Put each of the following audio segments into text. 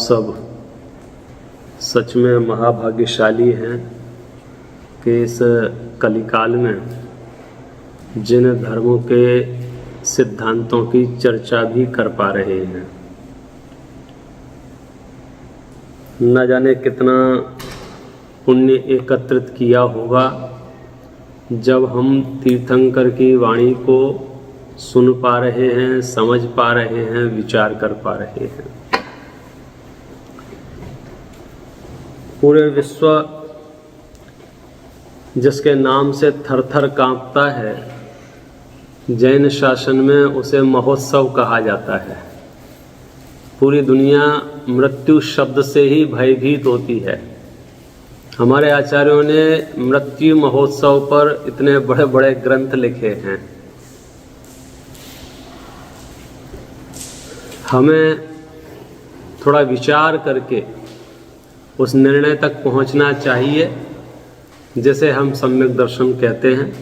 सब सच में महाभाग्यशाली हैं कि इस कलिकाल में जिन धर्मों के सिद्धांतों की चर्चा भी कर पा रहे हैं। न जाने कितना पुण्य एकत्रित किया होगा जब हम तीर्थंकर की वाणी को सुन पा रहे हैं, समझ पा रहे हैं, विचार कर पा रहे हैं। पूरे विश्व जिसके नाम से थर थर कांपता है, जैन शासन में उसे महोत्सव कहा जाता है। पूरी दुनिया मृत्यु शब्द से ही भयभीत होती है। हमारे आचार्यों ने मृत्यु महोत्सव पर इतने बड़े बड़े ग्रंथ लिखे हैं। हमें थोड़ा विचार करके उस निर्णय तक पहुंचना चाहिए जैसे हम सम्यक दर्शन कहते हैं।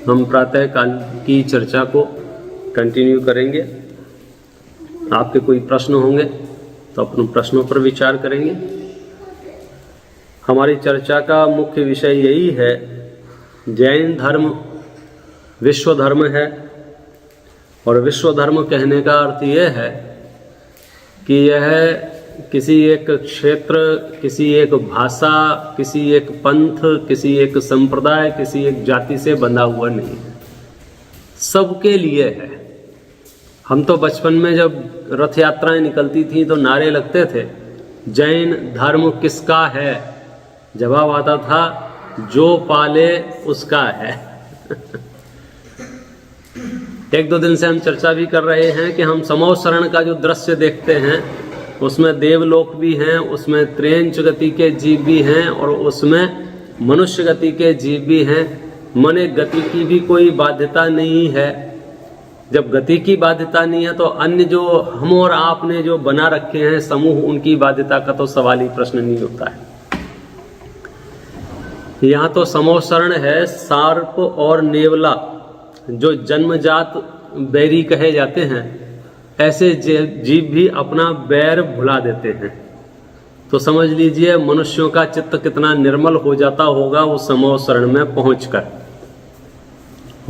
हम प्रातः काल की चर्चा को कंटिन्यू करेंगे। आपके कोई प्रश्न होंगे तो अपने प्रश्नों पर विचार करेंगे। हमारी चर्चा का मुख्य विषय यही है, जैन धर्म विश्व धर्म है। और विश्व धर्म कहने का अर्थ यह है कि यह किसी एक क्षेत्र, किसी एक भाषा, किसी एक पंथ, किसी एक संप्रदाय, किसी एक जाति से बंधा हुआ नहीं है, सबके लिए है। हम तो बचपन में जब रथ यात्राएं निकलती थीं तो नारे लगते थे, जैन धर्म किसका है? जवाब आता था, जो पाले उसका है। एक दो दिन से हम चर्चा भी कर रहे हैं कि हम समोह शरण का जो दृश्य देखते हैं उसमें देवलोक भी हैं, उसमें त्रेंच गति के जीव भी हैं और उसमें मनुष्य गति के जीव भी हैं। मने गति की भी कोई बाध्यता नहीं है। जब गति की बाध्यता नहीं है तो अन्य जो हम और आपने जो बना रखे हैं समूह, उनकी बाध्यता का तो सवाल ही प्रश्न नहीं होता है। यहाँ तो समोह शरण है। सार्प और नेवला जो जन्मजात बैरी कहे जाते हैं, ऐसे जीव भी अपना बैर भुला देते हैं। तो समझ लीजिए मनुष्यों का चित्त कितना निर्मल हो जाता होगा वो समोह शरण में पहुंचकर।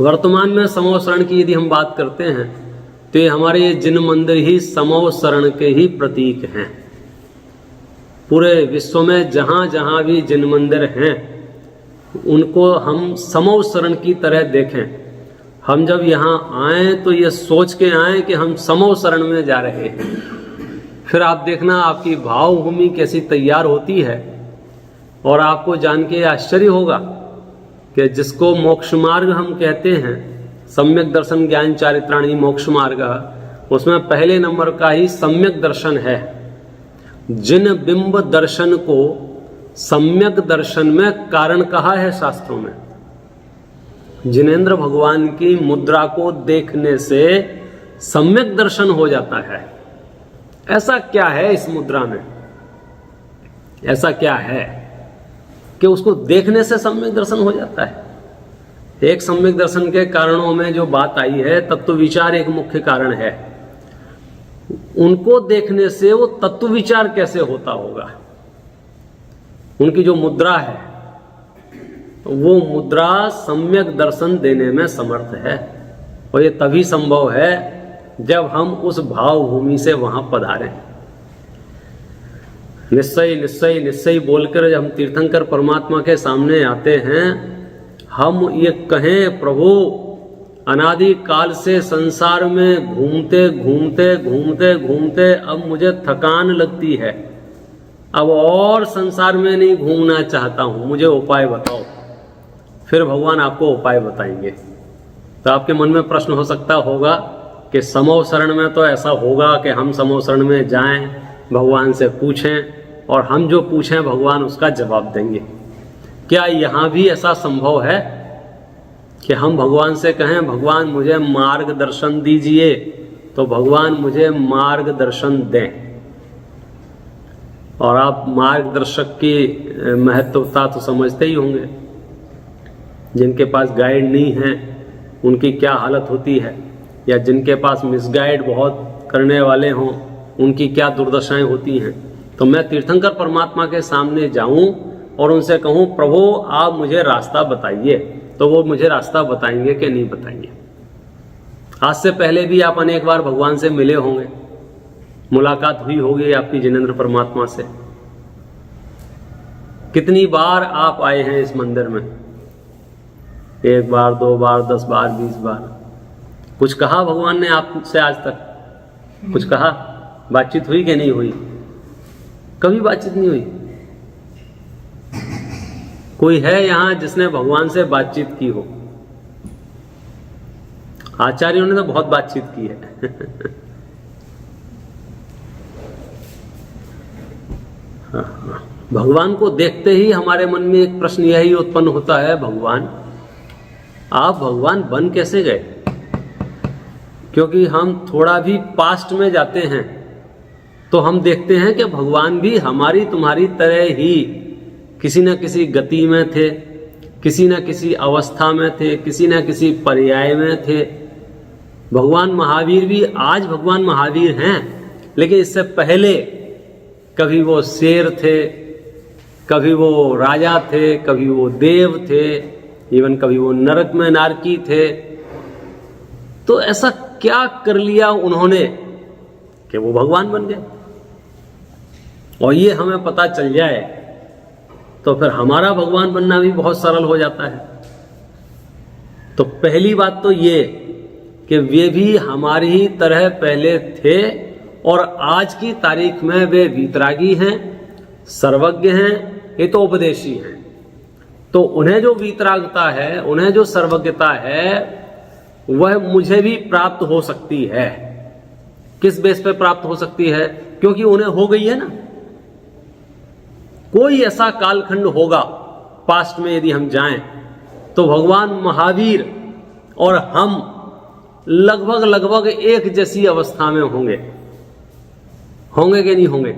वर्तमान में समोह शरण की यदि हम बात करते हैं तो ये हमारे जिन मंदिर ही समोह शरण के ही प्रतीक हैं। पूरे विश्व में जहाँ जहाँ भी जिन मंदिर हैं उनको हम समोह शरण की तरह देखें। हम जब यहाँ आए तो ये सोच के आए कि हम समोह शरण में जा रहे हैं। फिर आप देखना आपकी भावभूमि कैसी तैयार होती है। और आपको जान के आश्चर्य होगा कि जिसको मोक्ष मार्ग हम कहते हैं, सम्यक दर्शन ज्ञान चारित्राणी मोक्ष मार्ग, उसमें पहले नंबर का ही सम्यक दर्शन है। जिन बिंब दर्शन को सम्यक दर्शन में कारण कहा है शास्त्रों में। जिनेंद्र भगवान की मुद्रा को देखने से सम्यक दर्शन हो जाता है। ऐसा क्या है इस मुद्रा में? ऐसा क्या है कि उसको देखने से सम्यक दर्शन हो जाता है? एक सम्यक दर्शन के कारणों में जो बात आई है, तत्व विचार एक मुख्य कारण है। उनको देखने से वो तत्व विचार कैसे होता होगा? उनकी जो मुद्रा है वो मुद्रा सम्यक दर्शन देने में समर्थ है। और ये तभी संभव है जब हम उस भावभूमि से वहां पधारें। निश्चय निश्चय निश्चय बोलकर जब हम तीर्थंकर परमात्मा के सामने आते हैं, हम ये कहें, प्रभु अनादि काल से संसार में घूमते घूमते घूमते घूमते अब मुझे थकान लगती है, अब और संसार में नहीं घूमना चाहता हूं, मुझे उपाय बताओ। फिर भगवान आपको उपाय बताएंगे। तो आपके मन में प्रश्न हो सकता होगा कि समोह शरण में तो ऐसा होगा कि हम समोह शरण में जाएं, भगवान से पूछें और हम जो पूछें भगवान उसका जवाब देंगे। क्या यहाँ भी ऐसा संभव है कि हम भगवान से कहें, भगवान मुझे मार्गदर्शन दीजिए, तो भगवान मुझे मार्गदर्शन दें? और आप मार्गदर्शक की महत्वता तो समझते ही होंगे। जिनके पास गाइड नहीं है उनकी क्या हालत होती है, या जिनके पास मिसगाइड बहुत करने वाले हों उनकी क्या दुर्दशाएं होती हैं। तो मैं तीर्थंकर परमात्मा के सामने जाऊं और उनसे कहूं प्रभु आप मुझे रास्ता बताइए, तो वो मुझे रास्ता बताएंगे कि नहीं बताएंगे। आज से पहले भी आप अनेक बार भगवान से मिले होंगे, मुलाकात हुई होगी आपकी जिनेंद्र परमात्मा से। कितनी बार आप आए हैं इस मंदिर में? 1 बार, 2 बार, 10 बार, 20 बार। कुछ कहा भगवान ने आपसे आज तक? कुछ कहा? बातचीत हुई कि नहीं हुई? कभी बातचीत नहीं हुई। कोई है यहां जिसने भगवान से बातचीत की हो? आचार्यों ने तो बहुत बातचीत की है। भगवान को देखते ही हमारे मन में एक प्रश्न यही उत्पन्न होता है, भगवान आप भगवान बन कैसे गए? क्योंकि हम थोड़ा भी पास्ट में जाते हैं तो हम देखते हैं कि भगवान भी हमारी तुम्हारी तरह ही किसी न किसी गति में थे, किसी न किसी अवस्था में थे, किसी न किसी पर्याय में थे। भगवान महावीर भी आज भगवान महावीर हैं, लेकिन इससे पहले कभी वो शेर थे, कभी वो राजा थे, कभी वो देव थे, इवन कभी वो नरक में नारकी थे। तो ऐसा क्या कर लिया उन्होंने कि वो भगवान बन गए? और ये हमें पता चल जाए तो फिर हमारा भगवान बनना भी बहुत सरल हो जाता है। तो पहली बात तो ये कि वे भी हमारी ही तरह पहले थे और आज की तारीख में वे वीतरागी हैं, सर्वज्ञ हैं, हितोपदेशी हैं। तो उन्हें जो वीतरागता है, उन्हें जो सर्वज्ञता है, वह मुझे भी प्राप्त हो सकती है। किस बेस पे प्राप्त हो सकती है? क्योंकि उन्हें हो गई है ना। कोई ऐसा कालखंड होगा पास्ट में यदि हम जाएं तो भगवान महावीर और हम लगभग एक जैसी अवस्था में होंगे कि नहीं होंगे?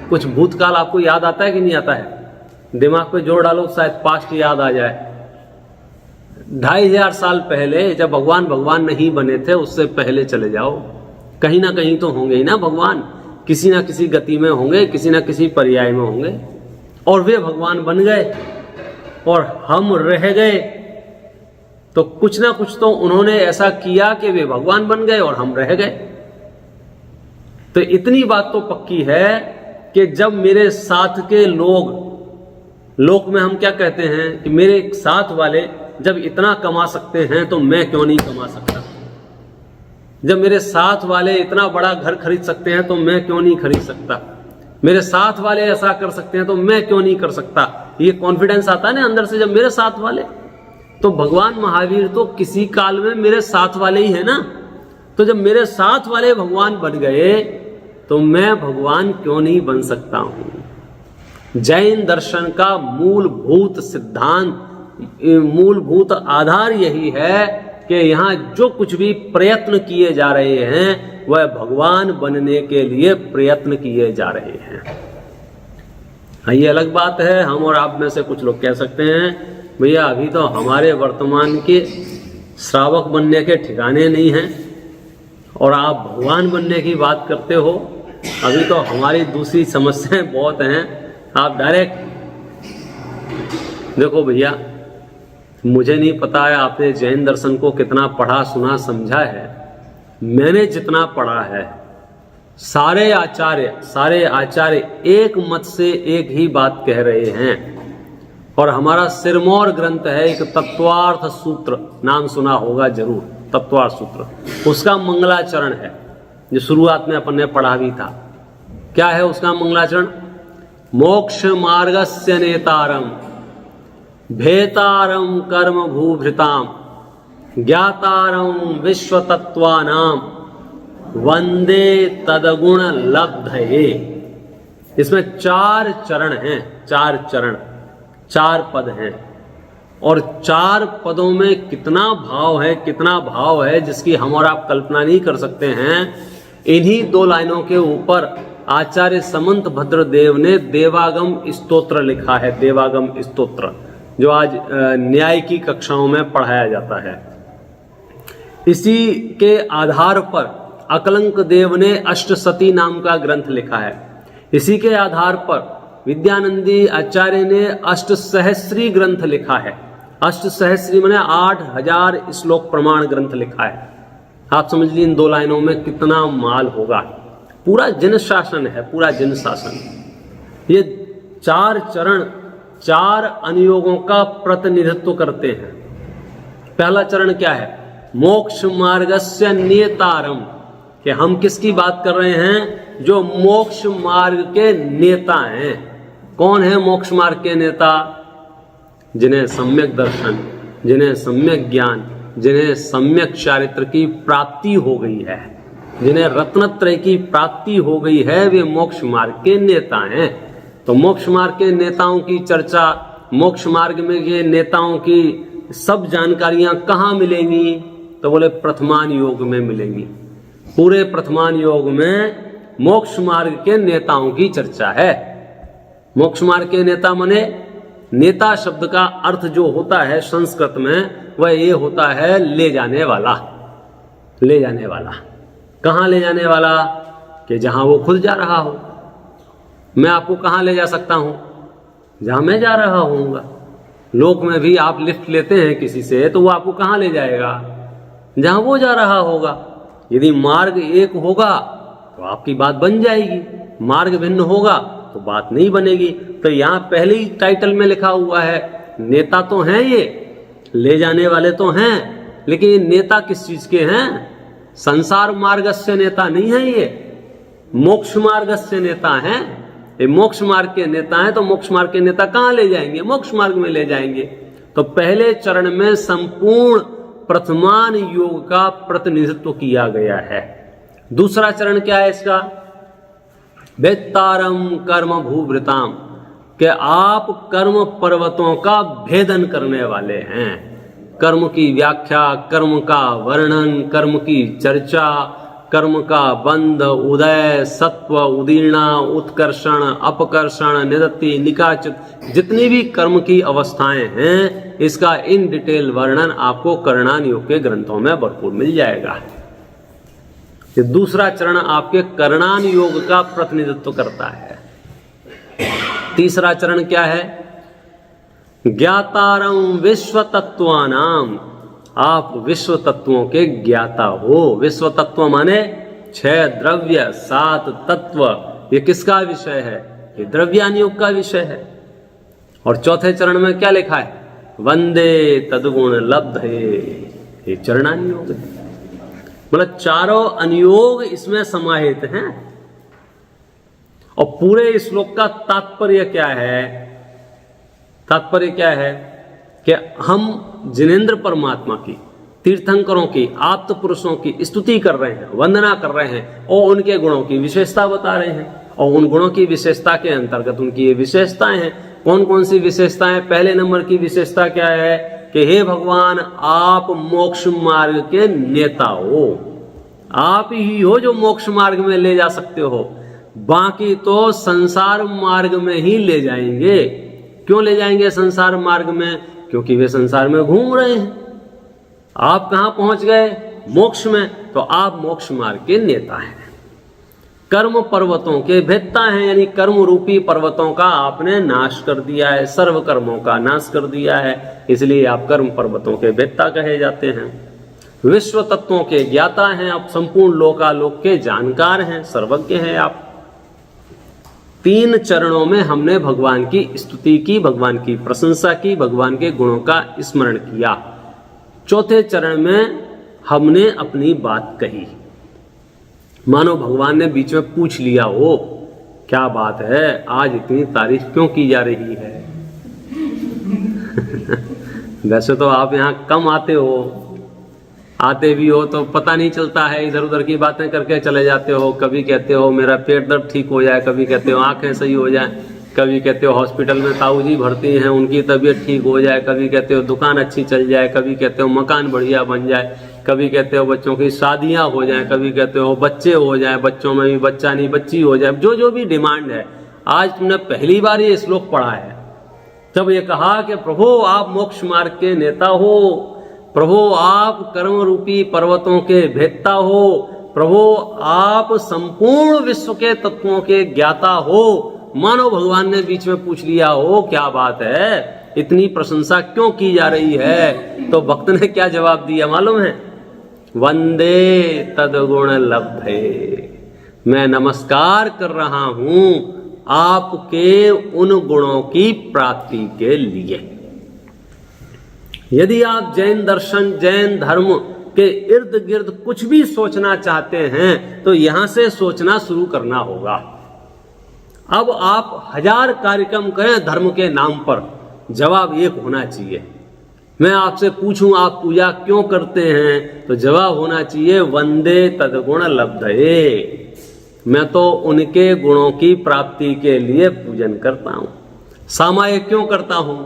कुछ भूतकाल आपको याद आता है कि नहीं आता है? दिमाग पे जोर डालो, शायद पास्ट याद आ जाए। 2500 साल पहले जब भगवान नहीं बने थे, उससे पहले चले जाओ, कहीं ना कहीं तो होंगे ही ना भगवान। किसी ना किसी गति में होंगे, किसी ना किसी पर्याय में होंगे। और वे भगवान बन गए और हम रह गए, तो कुछ ना कुछ तो उन्होंने ऐसा किया कि वे भगवान बन गए और हम रह गए। तो इतनी बात तो पक्की है कि जब मेरे साथ के लोक में हम क्या कहते हैं कि मेरे साथ वाले जब इतना कमा सकते हैं तो मैं क्यों नहीं कमा सकता? जब मेरे साथ वाले इतना बड़ा घर खरीद सकते हैं तो मैं क्यों नहीं खरीद सकता? मेरे साथ वाले ऐसा कर सकते हैं तो मैं क्यों नहीं कर सकता? ये कॉन्फिडेंस आता है ना अंदर से, जब मेरे साथ वाले। तो भगवान महावीर तो किसी काल में मेरे साथ वाले ही है ना। तो जब मेरे साथ वाले भगवान बन गए तो मैं भगवान क्यों नहीं बन सकता हूं? जैन दर्शन का मूलभूत सिद्धांत, मूलभूत आधार यही है कि यहां जो कुछ भी प्रयत्न किए जा रहे हैं वह भगवान बनने के लिए प्रयत्न किए जा रहे हैं। ये अलग बात है, हम और आप में से कुछ लोग कह सकते हैं भैया अभी तो हमारे वर्तमान के श्रावक बनने के ठिकाने नहीं हैं और आप भगवान बनने की बात करते हो। अभी तो हमारी दूसरी समस्याएं बहुत हैं। आप डायरेक्ट देखो भैया, मुझे नहीं पता है आपने जैन दर्शन को कितना पढ़ा, सुना, समझा है। मैंने जितना पढ़ा है, सारे आचार्य एक मत से एक ही बात कह रहे हैं। और हमारा सिरमौर ग्रंथ है एक तत्वार्थ सूत्र, नाम सुना होगा जरूर, तत्वार्थ सूत्र। उसका मंगलाचरण है जो शुरुआत में अपन ने पढ़ा भी था। क्या है उसका मंगलाचरण? मोक्ष मार्गस्य नेतारम भेतारम कर्म भूभृताम ज्ञातारम विश्व तत्वानाम वंदे तदगुण लब्धये। इसमें 4 चरण हैं, 4 पद हैं और 4 पदों में कितना भाव है जिसकी हम और आप कल्पना नहीं कर सकते हैं। इन्हीं 2 लाइनों के ऊपर आचार्य समंत भद्रदेव ने देवागम स्तोत्र लिखा है। देवागम स्तोत्र जो आज न्याय की कक्षाओं में पढ़ाया जाता है। इसी के आधार पर अकलंक देव ने अष्टसती नाम का ग्रंथ लिखा है। इसी के आधार पर विद्यानंदी आचार्य ने अष्टसहस्री ग्रंथ लिखा है। अष्टसहस्री माने 8000 श्लोक प्रमाण ग्रंथ लिखा है। आप समझ लीजिए इन 2 लाइनों में कितना माल होगा। पूरा जन शासन है, पूरा जन शासन। ये 4 चरण 4 अनुयोगों का प्रतिनिधित्व करते हैं। पहला चरण क्या है? मोक्ष मार्गस्य नेतारम, कि हम किसकी बात कर रहे हैं? जो मोक्ष मार्ग के नेता हैं। कौन है मोक्ष मार्ग के नेता? जिन्हें सम्यक दर्शन, जिन्हें सम्यक ज्ञान, जिन्हें सम्यक चारित्र की प्राप्ति हो गई है, जिन्हें रत्नत्रय की प्राप्ति हो गई है, वे मोक्ष मार्ग के नेता हैं। तो मोक्ष मार्ग के नेताओं की चर्चा, मोक्ष मार्ग में ये नेताओं की सब जानकारियां कहाँ मिलेंगी? तो बोले प्रथमान योग में मिलेंगी। पूरे प्रथमान योग में मोक्ष मार्ग के नेताओं की चर्चा है। मोक्ष मार्ग के नेता माने, नेता शब्द का अर्थ जो होता है संस्कृत में, वह ये होता है ले जाने वाला। ले जाने वाला कहाँ ले जाने वाला? कि जहां वो खुद जा रहा हो। मैं आपको कहाँ ले जा सकता हूं? जहां मैं जा रहा होऊंगा। लोक में भी आप लिफ्ट लेते हैं किसी से, तो वो आपको कहाँ ले जाएगा? जहां वो जा रहा होगा। यदि मार्ग एक होगा तो आपकी बात बन जाएगी, मार्ग भिन्न होगा तो बात नहीं बनेगी। तो यहां पहले ही टाइटल में लिखा हुआ है, नेता तो हैं ये, ले जाने वाले तो हैं, लेकिन नेता किस चीज के हैं? संसार मार्गस्य नेता नहीं है ये, मोक्ष मार्गस्य नेता हैं। ये मोक्ष मार्ग के नेता हैं, तो मोक्ष मार्ग के नेता कहां ले जाएंगे? मोक्ष मार्ग में ले जाएंगे। तो पहले चरण में संपूर्ण प्रथमान योग का प्रतिनिधित्व किया गया है। दूसरा चरण क्या है इसका? वेत्तारम कर्म भूभृताम, कि आप कर्म पर्वतों का भेदन करने वाले हैं। कर्म की व्याख्या, कर्म का वर्णन, कर्म की चर्चा, कर्म का बंध, उदय, सत्व, उदीर्णा, उत्कर्षण, अपकर्षण, निदत्ति, निकाचित, जितनी भी कर्म की अवस्थाएं हैं, इसका इन डिटेल वर्णन आपको करणान योग के ग्रंथों में भरपूर मिल जाएगा। ये दूसरा चरण आपके करणान योग का प्रतिनिधित्व करता है। तीसरा चरण क्या है? ज्ञातारम विश्व तत्वानाम, आप विश्व तत्वों के ज्ञाता हो। विश्व तत्व माने 6 द्रव्य 7 तत्व। ये किसका विषय है? ये द्रव्यान योग का विषय है। और चौथे चरण में क्या लिखा है? वंदे तद्गुण लब्धे, ये चरणान योग है। मतलब चारों अनुयोग इसमें समाहित हैं। और पूरे श्लोक का तात्पर्य क्या है? तात्पर्य क्या है कि हम जिनेंद्र परमात्मा की, तीर्थंकरों की, आप्त पुरुषों की स्तुति कर रहे हैं, वंदना कर रहे हैं और उनके गुणों की विशेषता बता रहे हैं। और उन गुणों की विशेषता के अंतर्गत उनकी ये विशेषताएं हैं। कौन कौन सी विशेषताएं? पहले नंबर की विशेषता क्या है कि हे भगवान, आप मोक्ष मार्ग के नेता हो। आप ही हो जो मोक्ष मार्ग में ले जा सकते हो, बाकी तो संसार मार्ग में ही ले जाएंगे। क्यों ले जाएंगे संसार मार्ग में? क्योंकि वे संसार में घूम रहे हैं। आप कहां पहुंच गए? मोक्ष में। तो आप मोक्ष मार्ग के नेता हैं, कर्म पर्वतों के भेदता हैं। यानी कर्म रूपी पर्वतों का आपने नाश कर दिया है, सर्व कर्मों का नाश कर दिया है, इसलिए आप कर्म पर्वतों के भेदता कहे जाते हैं। विश्व तत्वों के ज्ञाता हैं आप, संपूर्ण लोकालोक के जानकार हैं, सर्वज्ञ हैं आप। 3 चरणों में हमने भगवान की स्तुति की, भगवान की प्रशंसा की, भगवान के गुणों का स्मरण किया। चौथे चरण में हमने अपनी बात कही। मानो भगवान ने बीच में पूछ लिया हो, क्या बात है, आज इतनी तारीफ क्यों की जा रही है? वैसे तो आप यहाँ कम आते हो, आते भी हो तो पता नहीं चलता है, इधर उधर की बातें करके चले जाते हो। कभी कहते हो मेरा पेट दर्द ठीक हो जाए, कभी कहते हो आंखें सही हो जाए, कभी कहते हो हॉस्पिटल में ताऊ जी भर्ती हैं उनकी तबीयत ठीक हो जाए, कभी कहते हो दुकान अच्छी चल जाए, कभी कहते हो मकान बढ़िया बन जाए, कभी कहते हो बच्चों की शादियां हो जाए, कभी कहते हो बच्चे हो जाए, बच्चों में भी बच्चा नहीं बच्ची हो जाए, जो जो भी डिमांड है। आज तुमने पहली बार ये श्लोक पढ़ा है, जब ये कहा कि प्रभु आप मोक्ष मार्ग के नेता हो, प्रभु आप कर्म रूपी पर्वतों के भेदता हो, प्रभु आप संपूर्ण विश्व के तत्वों के ज्ञाता हो। मानो भगवान ने बीच में पूछ लिया हो क्या बात है, इतनी प्रशंसा क्यों की जा रही है? तो भक्त ने क्या जवाब दिया मालूम है? वंदे तदगुण लब्धे, मैं नमस्कार कर रहा हूं आपके उन गुणों की प्राप्ति के लिए। यदि आप जैन दर्शन, जैन धर्म के इर्द गिर्द कुछ भी सोचना चाहते हैं तो यहां से सोचना शुरू करना होगा। अब आप 1000 कार्यक्रम करें धर्म के नाम पर, जवाब एक होना चाहिए। मैं आपसे पूछूं आप पूजा क्यों करते हैं, तो जवाब होना चाहिए वंदे तदगुण लब्धये, मैं तो उनके गुणों की प्राप्ति के लिए पूजन करता हूं। सामाय क्यों करता हूं,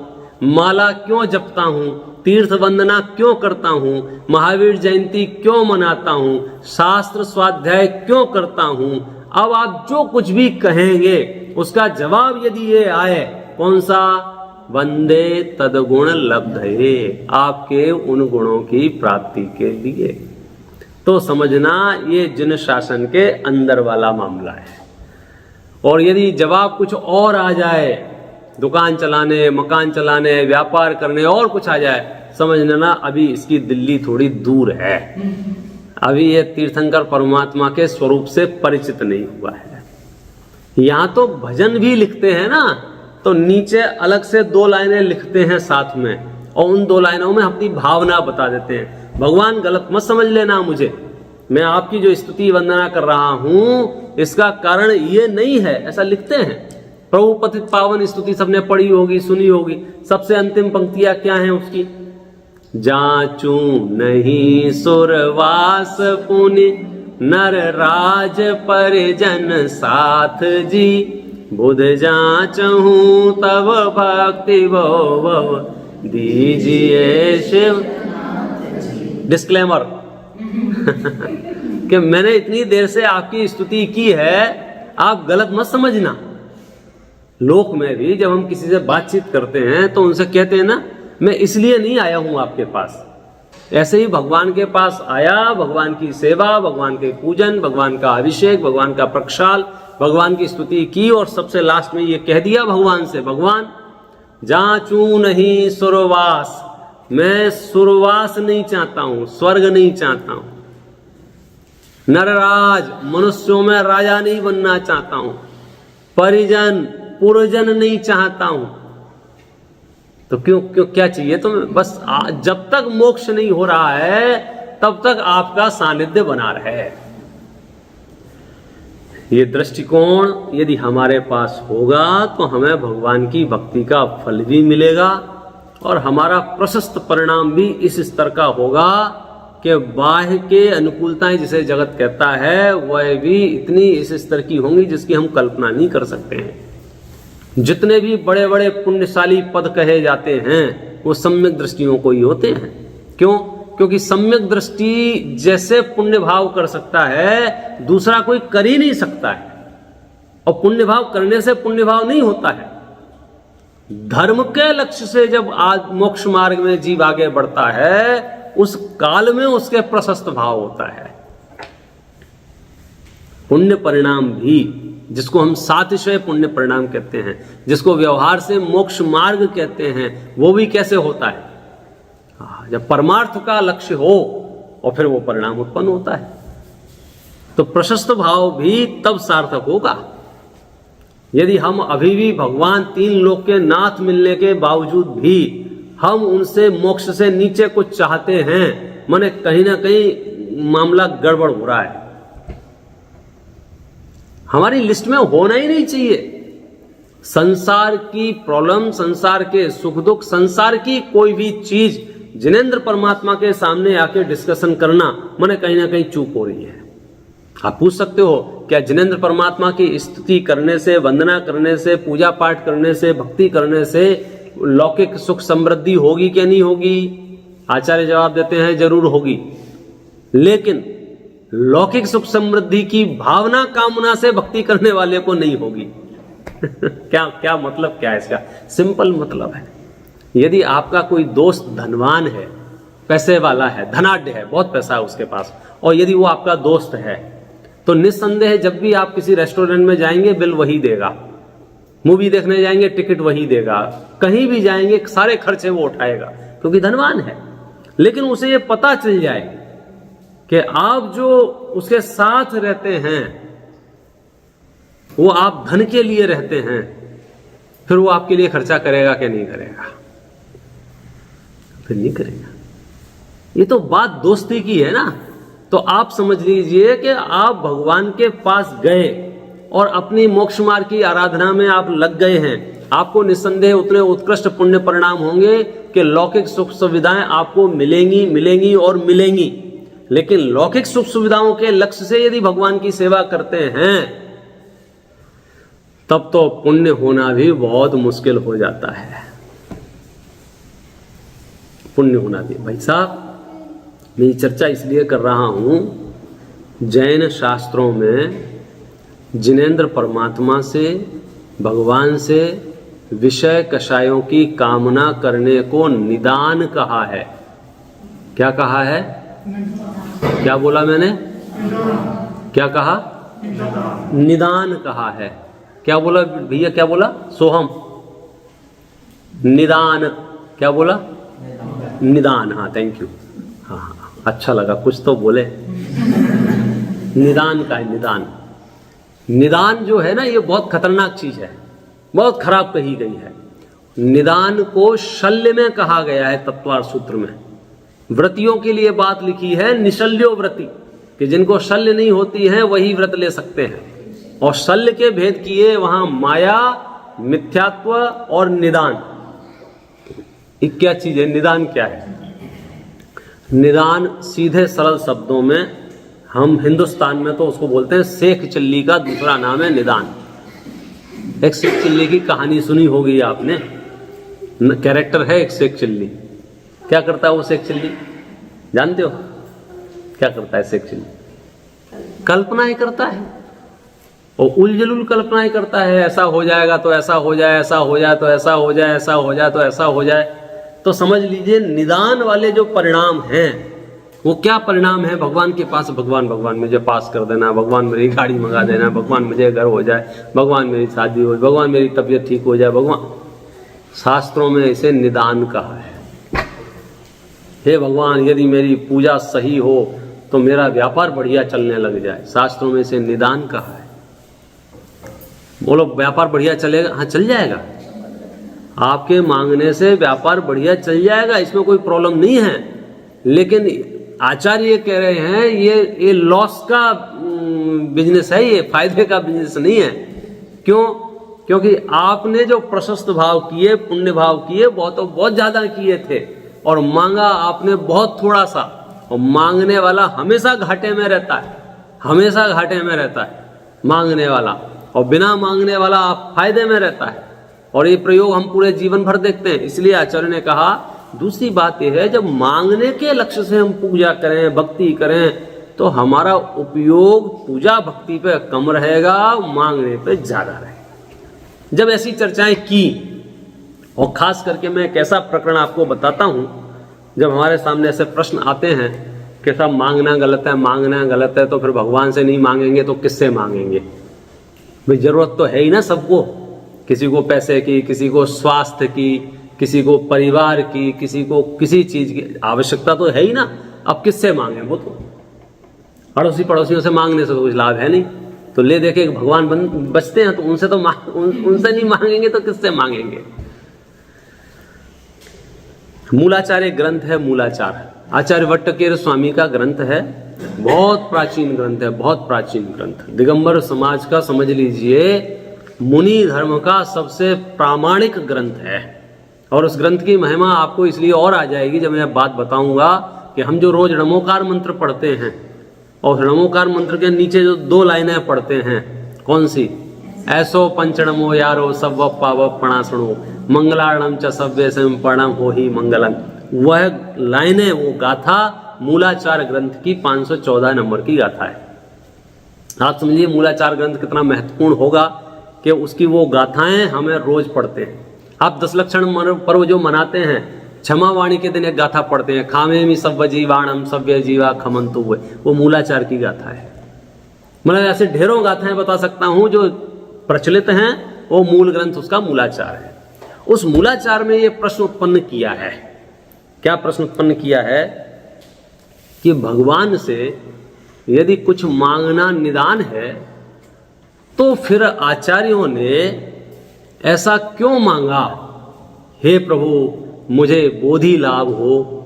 माला क्यों जपता हूं, तीर्थ वंदना क्यों करता हूं, महावीर जयंती क्यों मनाता हूं, शास्त्र स्वाध्याय क्यों करता हूं। अब आप जो कुछ भी कहेंगे उसका जवाब यदि ये आए, कौन सा? वंदे तदगुण लब्धये, आपके उन गुणों की प्राप्ति के लिए, तो समझना ये जिन शासन के अंदर वाला मामला है। और यदि जवाब कुछ और आ जाए, दुकान चलाने, मकान चलाने, व्यापार करने और कुछ आ जाए, समझ लेना अभी इसकी दिल्ली थोड़ी दूर है, अभी ये तीर्थंकर परमात्मा के स्वरूप से परिचित नहीं हुआ है। यहां तो भजन भी लिखते हैं ना, तो नीचे अलग से 2 लाइनें लिखते हैं साथ में, और उन 2 लाइनों में अपनी भावना बता देते हैं। भगवान गलत मत समझ लेना मुझे, मैं आपकी जो स्तुति वंदना कर रहा हूं इसका कारण ये नहीं है, ऐसा लिखते हैं। प्रभु पतित पावन स्तुति सबने पढ़ी होगी, सुनी होगी। सबसे अंतिम पंक्तियां क्या हैं उसकी? जाचू नहीं सुरवास पुनि नर राज परिजन साथ जी, बुध जाचहू तब भक्ति भव दीजिए शिव। डिस्क्लेमर कि मैंने इतनी देर से आपकी स्तुति की है, आप गलत मत समझना। लोक में भी जब हम किसी से बातचीत करते हैं तो उनसे कहते हैं ना, मैं इसलिए नहीं आया हूं आपके पास। ऐसे ही भगवान के पास आया, भगवान की सेवा, भगवान के पूजन, भगवान का अभिषेक, भगवान का प्रक्षाल, भगवान की स्तुति की, और सबसे लास्ट में ये कह दिया भगवान से, भगवान जाचू नहीं सुरवास, मैं सुरवास नहीं चाहता हूं, स्वर्ग नहीं चाहता हूं, नरराज मनुष्यों में राजा नहीं बनना चाहता हूं, परिजन पुरजन नहीं चाहता हूं। तो क्यों क्यों क्या चाहिए तुम्हें? बस जब तक मोक्ष नहीं हो रहा है तब तक आपका सानिध्य बना रहे। ये दृष्टिकोण यदि हमारे पास होगा तो हमें भगवान की भक्ति का फल भी मिलेगा, और हमारा प्रशस्त परिणाम भी इस स्तर का होगा कि बाह्य के अनुकूलताएं जिसे जगत कहता है वह भी इतनी इस स्तर की होंगी जिसकी हम कल्पना नहीं कर सकते हैं। जितने भी बड़े बड़े पुण्यशाली पद कहे जाते हैं वो सम्यक दृष्टियों को ही होते हैं। क्यों? क्योंकि सम्यक दृष्टि जैसे पुण्य भाव कर सकता है दूसरा कोई कर ही नहीं सकता है, और पुण्य भाव करने से पुण्य भाव नहीं होता है। धर्म के लक्ष्य से जब आज मोक्ष मार्ग में जीव आगे बढ़ता है उस काल में उसके प्रशस्त भाव होता है। पुण्य परिणाम भी, जिसको हम सातिशय पुण्य परिणाम कहते हैं, जिसको व्यवहार से मोक्ष मार्ग कहते हैं, वो भी कैसे होता है? जब परमार्थ का लक्ष्य हो और फिर वो परिणाम उत्पन्न होता है, तो प्रशस्त भाव भी तब सार्थक होगा। यदि हम अभी भी भगवान 3 लोक के नाथ मिलने के बावजूद भी हम उनसे मोक्ष से नीचे कुछ चाहते हैं, माने कहीं ना कहीं मामला गड़बड़ हो रहा है। हमारी लिस्ट में होना ही नहीं चाहिए। संसार की प्रॉब्लम, संसार के सुख दुख, संसार की कोई भी चीज जिनेंद्र परमात्मा के सामने आके डिस्कशन करना माने कहीं ना कहीं चूक हो रही है। आप पूछ सकते हो क्या जिनेंद्र परमात्मा की स्तुति करने से, वंदना करने से, पूजा पाठ करने से, भक्ति करने से लौकिक सुख समृद्धि होगी क्या नहीं होगी? आचार्य जवाब देते हैं जरूर होगी, लेकिन लौकिक सुख समृद्धि की भावना कामना से भक्ति करने वाले को नहीं होगी। क्या मतलब क्या है इसका? सिंपल मतलब है, यदि आपका कोई दोस्त धनवान है पैसे वाला है, धनाढ्य है, बहुत पैसा है उसके पास, और यदि वो आपका दोस्त है तो निस्संदेह जब भी आप किसी रेस्टोरेंट में जाएंगे बिल वही देगा, मूवी देखने जाएंगे टिकट वही देगा, कहीं भी जाएंगे सारे खर्चे वो उठाएगा क्योंकि धनवान है। लेकिन उसे ये पता चल जाए कि आप जो उसके साथ रहते हैं वो आप धन के लिए रहते हैं, फिर वो आपके लिए खर्चा करेगा कि नहीं करेगा? फिर नहीं करेगा। ये तो बात दोस्ती की है ना। तो आप समझ लीजिए कि आप भगवान के पास गए और अपनी मोक्ष मार्ग की आराधना में आप लग गए हैं, आपको निस्संदेह उतने उत्कृष्ट पुण्य परिणाम होंगे कि लौकिक सुख सुविधाएं आपको मिलेंगी और मिलेंगी। लेकिन लौकिक सुख सुविधाओं के लक्ष्य से यदि भगवान की सेवा करते हैं तब तो पुण्य होना भी बहुत मुश्किल हो जाता है। पुण्य होना भी, भाई साहब मैं चर्चा इसलिए कर रहा हूं, जैन शास्त्रों में जिनेंद्र परमात्मा से, भगवान से विषय कषायों की कामना करने को निदान कहा है। क्या कहा है? क्या बोला मैंने? क्या कहा? निदान कहा है। क्या बोला भैया? क्या बोला? सोहम निदान। क्या बोला? निदान। हाँ, थैंक यू। हाँ, अच्छा लगा, कुछ तो बोले। निदान का है, निदान। निदान जो है ना, ये बहुत खतरनाक चीज है, बहुत खराब कही गई है। निदान को शल्य में कहा गया है तत्वार सूत्र में। व्रतियों के लिए बात लिखी है निशल्यो व्रति, कि जिनको शल्य नहीं होती है वही व्रत ले सकते हैं। और शल्य के भेद किए वहां माया, मिथ्यात्व और निदान। ये क्या चीज है? निदान क्या है? निदान सीधे सरल शब्दों में हम हिंदुस्तान में तो उसको बोलते हैं शेख चिल्ली का दूसरा नाम है निदान। एक शेख चिल्ली की कहानी सुनी होगी आपने, कैरेक्टर है एक शेख चिल्ली। क्या करता है वो शेख चिल्ली? जानते हो क्या करता है शेख चिल्ली? कल्पनाएं करता है, और उलझुल कल्पनाएं करता है। ऐसा हो जाएगा तो ऐसा हो जाए, ऐसा हो जाए तो ऐसा हो जाए, ऐसा हो जाए तो ऐसा हो जाए। तो समझ लीजिए निदान वाले जो परिणाम हैं वो क्या परिणाम है? भगवान के पास, भगवान मुझे पास कर देना, भगवान मेरी गाड़ी मंगा देना, भगवान मुझे घर हो जाए, भगवान मेरी शादी हो, भगवान मेरी तबीयत ठीक हो जाए, भगवान। शास्त्रों में इसे निदान कहा है। हे भगवान, यदि मेरी पूजा सही हो तो मेरा व्यापार बढ़िया चलने लग जाए। शास्त्रों में इसे निदान कहा है। बोलो व्यापार बढ़िया चलेगा? हाँ, चल जाएगा। आपके मांगने से व्यापार बढ़िया चल जाएगा, इसमें कोई प्रॉब्लम नहीं है। लेकिन आचार्य कह रहे हैं ये लॉस का बिजनेस है, ये फायदे का बिजनेस नहीं है। क्यों? क्योंकि आपने जो प्रशस्त भाव किए, पुण्य भाव किए, बहुत ज्यादा किए थे, और मांगा आपने बहुत थोड़ा सा। और मांगने वाला हमेशा घाटे में रहता है, हमेशा घाटे में रहता है मांगने वाला, और बिना मांगने वाला आप फायदे में रहता है। और ये प्रयोग हम पूरे जीवन भर देखते हैं। इसलिए आचार्य ने कहा, दूसरी बात यह है, जब मांगने के लक्ष्य से हम पूजा करें, भक्ति करें, तो हमारा उपयोग पूजा भक्ति पे कम रहेगा, मांगने पे ज्यादा रहेगा। जब ऐसी चर्चाएं की, और खास करके मैं एक ऐसा प्रकरण आपको बताता हूं, जब हमारे सामने ऐसे प्रश्न आते हैं कि सब मांगना गलत है, मांगना गलत है, तो फिर भगवान से नहीं मांगेंगे तो किससे मांगेंगे? भाई जरूरत तो है ही ना सबको, किसी को पैसे की, किसी को स्वास्थ्य की, किसी को परिवार की, किसी को किसी चीज की आवश्यकता तो है ही ना। अब किससे मांगे? वो तो अड़ोसी पड़ोसियों से मांगने से तो कुछ लाभ है नहीं। तो ले देखे भगवान बचते हैं तो उनसे तो उनसे नहीं मांगेंगे तो किससे मांगेंगे? मूलाचार्य ग्रंथ है, मूलाचार आचार्य वट्टकेर स्वामी का ग्रंथ है। बहुत प्राचीन ग्रंथ है, बहुत प्राचीन ग्रंथ। दिगंबर समाज का समझ लीजिए मुनि धर्म का सबसे प्रामाणिक ग्रंथ है। और उस ग्रंथ की महिमा आपको इसलिए और आ जाएगी जब मैं बात बताऊंगा कि हम जो रोज नमोकार मंत्र पढ़ते हैं, और नमोकार मंत्र के नीचे जो 2 लाइनें पढ़ते हैं, कौन सी? ऐसो पंचनमो यारो सब पाव पणासणो मंगलाणम च सव्य से पणम हो ही मंगलम। वह लाइनें, वो गाथा मूलाचार ग्रंथ की 514 नंबर की गाथा है। आप समझिए मूलाचार ग्रंथ कितना महत्वपूर्ण होगा कि उसकी वो गाथाएं हमें रोज पढ़ते हैं। आप 10 लक्षण पर्व जो मनाते हैं क्षमावाणी के दिन एक गाथा पढ़ते हैं, खामे में सव्य जीवाणम सव्य जीवा खमंतु हुए, वो मूलाचार की गाथा है। मतलब ऐसे ढेरों गाथाएं बता सकता हूं जो प्रचलित हैं, वो मूल ग्रंथ उसका मूलाचार है। उस मूलाचार में ये प्रश्न उत्पन्न किया है, क्या प्रश्न उत्पन्न किया है कि भगवान से यदि कुछ मांगना निदान है तो फिर आचार्यों ने ऐसा क्यों मांगा, हे प्रभु मुझे बोधि लाभ हो,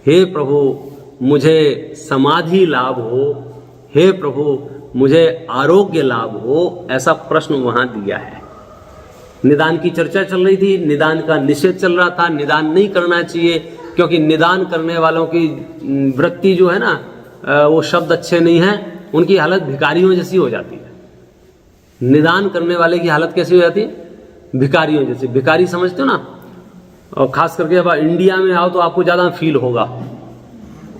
हे प्रभु मुझे समाधि लाभ हो, हे प्रभु मुझे आरोग्य लाभ हो, ऐसा प्रश्न वहां दिया है। निदान की चर्चा चल रही थी, निदान का निषेध चल रहा था, निदान नहीं करना चाहिए क्योंकि निदान करने वालों की वृत्ति जो है ना, वो शब्द अच्छे नहीं है, उनकी हालत भिखारियों जैसी हो जाती है। निदान करने वाले की हालत कैसी हो जाती है? भिखारियों जैसी। भिखारी समझते हो ना, और खास करके अब इंडिया में आओ तो आपको ज़्यादा फील होगा।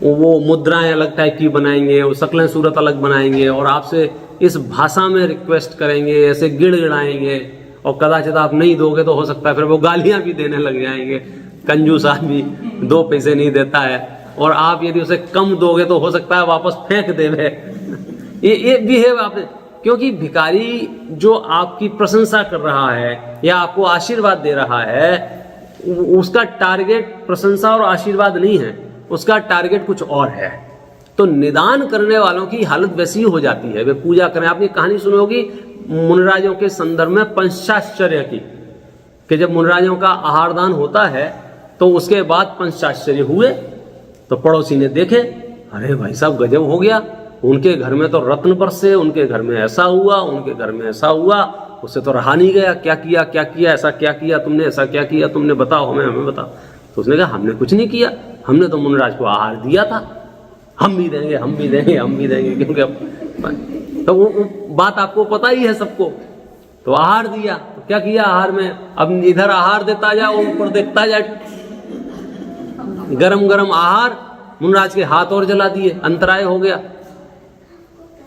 वो मुद्राएं अलग टाइप की बनाएंगे, वो शक्लें सूरत अलग बनाएंगे और आपसे इस भाषा में रिक्वेस्ट करेंगे, ऐसे गिड़गिड़ाएंगे, और कदाचित आप नहीं दोगे तो हो सकता है फिर वो गालियां भी देने लग जाएंगे। कंजूस आदमी 2 पैसे नहीं देता है, और आप यदि उसे कम दोगे तो हो सकता है वापस फेंक देवे। ये बिहेव आपने, क्योंकि भिखारी जो आपकी प्रशंसा कर रहा है या आपको आशीर्वाद दे रहा है, उसका टारगेट प्रशंसा और आशीर्वाद नहीं है, उसका टारगेट कुछ और है। तो निदान करने वालों की हालत वैसी हो जाती है, वे पूजा करें। आपने कहानी सुनी होगी मुनिराजों के संदर्भ में पंचाश्चर्य की, कि जब मुनिराजों का आहार दान होता है तो उसके बाद पंचाश्चर्य हुए, तो पड़ोसी ने देखे, अरे भाई साहब गजब हो गया, उनके घर में तो रत्न बरसे, उनके घर में ऐसा हुआ, उनके घर में ऐसा हुआ, उससे तो रहा नहीं गया, क्या किया क्या किया, ऐसा क्या किया तुमने, ऐसा क्या किया तुमने, बताओ हमें बताओ। तो उसने कहा हमने कुछ नहीं किया, हमने तो मुनिराज को आहार दिया था, हम भी देंगे हम भी देंगे हम भी देंगे, क्योंकि तो वो बात आपको पता ही है सबको। तो आहार दिया, तो क्या किया आहार में, अब इधर आहार देता जा, ऊपर देखता जा, गरम गरम आहार, मुनिराज के हाथ और जला दिए, अंतराय हो गया।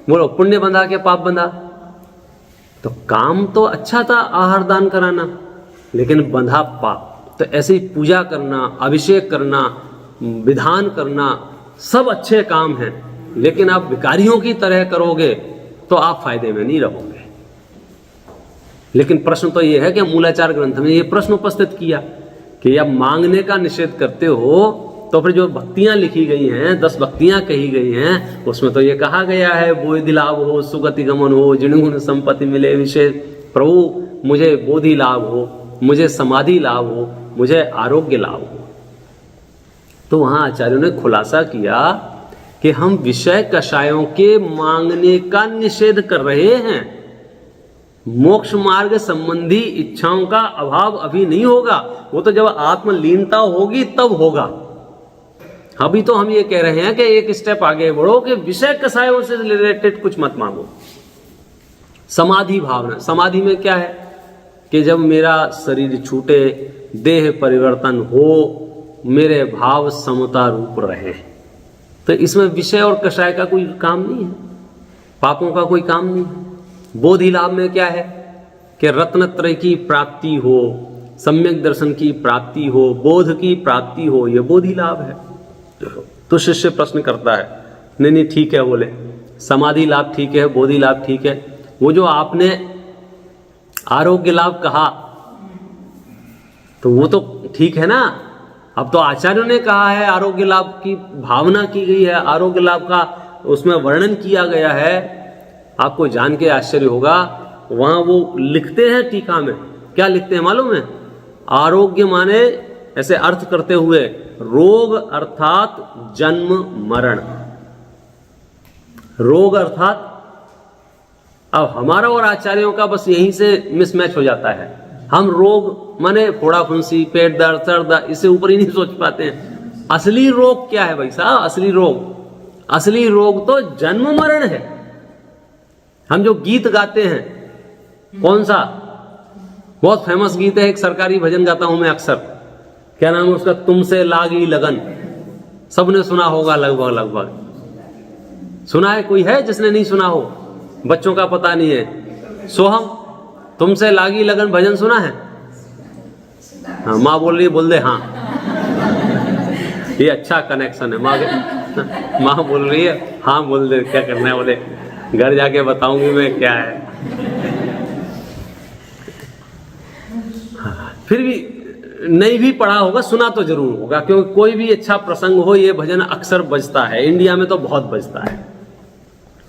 बोलो पुण्य बंधा के पाप बंधा। तो काम तो अच्छा था आहार दान कराना, लेकिन बंधा पाप। तो ऐसे ही पूजा करना, अभिषेक करना, विधान करना, सब अच्छे काम हैं, लेकिन आप भिखारियों की तरह करोगे तो आप फायदे में नहीं रहोगे। लेकिन प्रश्न तो यह है कि मूलाचार ग्रंथ में यह प्रश्न उपस्थित किया कि अब मांगने का निषेध करते हो तो फिर जो भक्तियां लिखी गई हैं, 10 भक्तियां कही गई हैं, उसमें तो ये कहा गया है बोधि लाभ हो, सुगति गमन हो, जिणगुण संपत्ति मिले विशेष, प्रभु मुझे बोधि लाभ हो, मुझे समाधि लाभ हो, मुझे आरोग्य लाभ हो। तो वहां आचार्यों ने खुलासा किया कि हम विषय कषायों के मांगने का निषेध कर रहे हैं। मोक्ष मार्ग संबंधी इच्छाओं का अभाव अभी नहीं होगा, वो तो जब आत्मलीनता होगी तब होगा। अभी तो हम ये कह रहे हैं कि एक स्टेप आगे बढ़ो कि विषय कषायों से रिलेटेड कुछ मत मांगो। समाधि भावना, समाधि में क्या है कि जब मेरा शरीर छूटे, देह परिवर्तन हो, मेरे भाव समता रूप रहे, तो इसमें विषय और कषाय का कोई काम नहीं है, पापों का कोई काम नहीं है। बोधि लाभ में क्या है कि रत्नत्रय की प्राप्ति हो, सम्यक दर्शन की प्राप्ति हो, बोध की प्राप्ति हो, यह बोधि लाभ है। तो शिष्य प्रश्न करता है, नहीं ठीक है, बोले समाधि लाभ ठीक है, बोधि लाभ ठीक है, वो जो आपने आरोग्य लाभ कहा तो वो तो ठीक है ना। अब तो आचार्यों ने कहा है, आरोग्य लाभ की भावना की गई है, आरोग्य लाभ का उसमें वर्णन किया गया है। आपको जान के आश्चर्य होगा, वहां वो लिखते हैं टीका में, क्या लिखते हैं मालूम है? आरोग्य माने ऐसे अर्थ करते हुए रोग अर्थात जन्म मरण। रोग अर्थात, अब हमारा और आचार्यों का बस यहीं से मिसमैच हो जाता है। हम रोग माने फोड़ा फुंसी, पेट दर्द, सर दर्द, इससे ऊपर ही नहीं सोच पाते हैं। असली रोग क्या है भाई साहब? असली रोग तो जन्म मरण है। हम जो गीत गाते हैं, कौन सा बहुत फेमस गीत है, एक सरकारी भजन गाता हूं मैं अक्सर, क्या नाम है उसका, तुमसे लागी लगन, सबने सुना होगा लगभग। सुना है? कोई है जिसने नहीं सुना हो? बच्चों का पता नहीं है। सोहम, तुमसे लागी लगन भजन सुना है? हाँ, माँ बोल रही, बोल दे हाँ। ये अच्छा कनेक्शन है। माँ बोल रही है, हाँ बोल दे, क्या करना है, बोले घर जाके बताऊंगी मैं क्या है। फिर भी नहीं भी पढ़ा होगा, सुना तो जरूर होगा, क्योंकि कोई भी अच्छा प्रसंग हो ये भजन अक्सर बजता है, इंडिया में तो बहुत बजता है।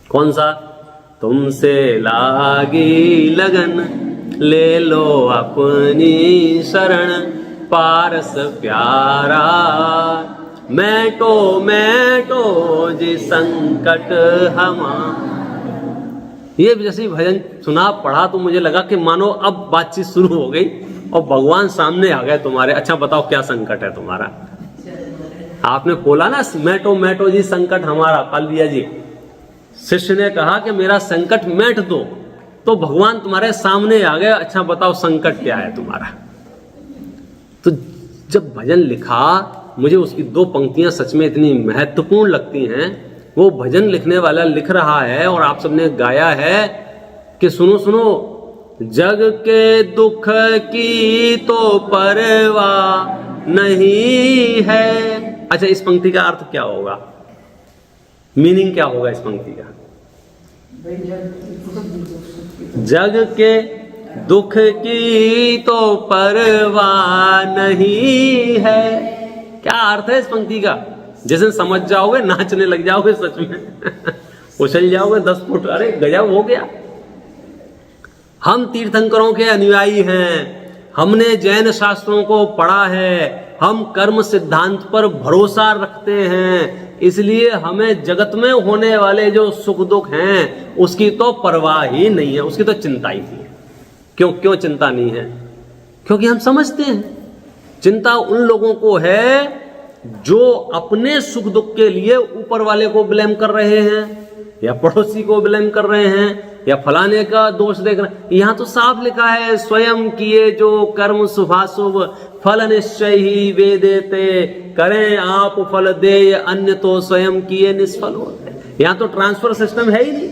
कौन सा? तुमसे लागी लगन ले लो अपनी शरण, पारस प्यारा मैटो मैटो जी संकट हमारा। ये जैसे भजन सुना पढ़ा तो मुझे लगा कि मानो अब बातचीत शुरू हो गई और भगवान सामने आ गए तुम्हारे। अच्छा बताओ क्या संकट है तुम्हारा? आपने बोला ना मैटो मैटो जी संकट हमारा, कालिया जी शिष्य ने कहा कि मेरा संकट मैट दो, तो भगवान तुम्हारे सामने आ गए। अच्छा बताओ संकट क्या है तुम्हारा? तो जब भजन लिखा मुझे उसकी 2 पंक्तियां सच में इतनी महत्वपूर्ण लगती हैं। वो भजन लिखने वाला लिख रहा है और आप सबने गाया है कि सुनो सुनो, जग के दुख की तो परवाह नहीं है। अच्छा इस पंक्ति का अर्थ क्या होगा, मीनिंग क्या होगा इस पंक्ति का? जग के दुख की तो परवाह नहीं है, क्या अर्थ है इस पंक्ति का? जैसे समझ जाओगे नाचने लग जाओगे, सच में उछल जाओगे 10 फुट, अरे गजब हो गया। हम तीर्थंकरों के अनुयायी हैं, हमने जैन शास्त्रों को पढ़ा है, हम कर्म सिद्धांत पर भरोसा रखते हैं, इसलिए हमें जगत में होने वाले जो सुख दुख हैं उसकी तो परवाह ही नहीं है, उसकी तो चिंता ही नहीं है। क्यों चिंता नहीं है? क्योंकि हम समझते हैं चिंता उन लोगों को है जो अपने सुख दुख के लिए ऊपर वाले को ब्लेम कर रहे हैं, या पड़ोसी को ब्लेम कर रहे हैं, या फलाने का दोष देख रहे हैं। यहां तो साफ लिखा है, स्वयं किए जो कर्म शुभाशुभ फल निश्चय ही वे देते, करें आप फल दे अन्य तो स्वयं किए निष्फल होते। यहां तो ट्रांसफर सिस्टम है ही नहीं।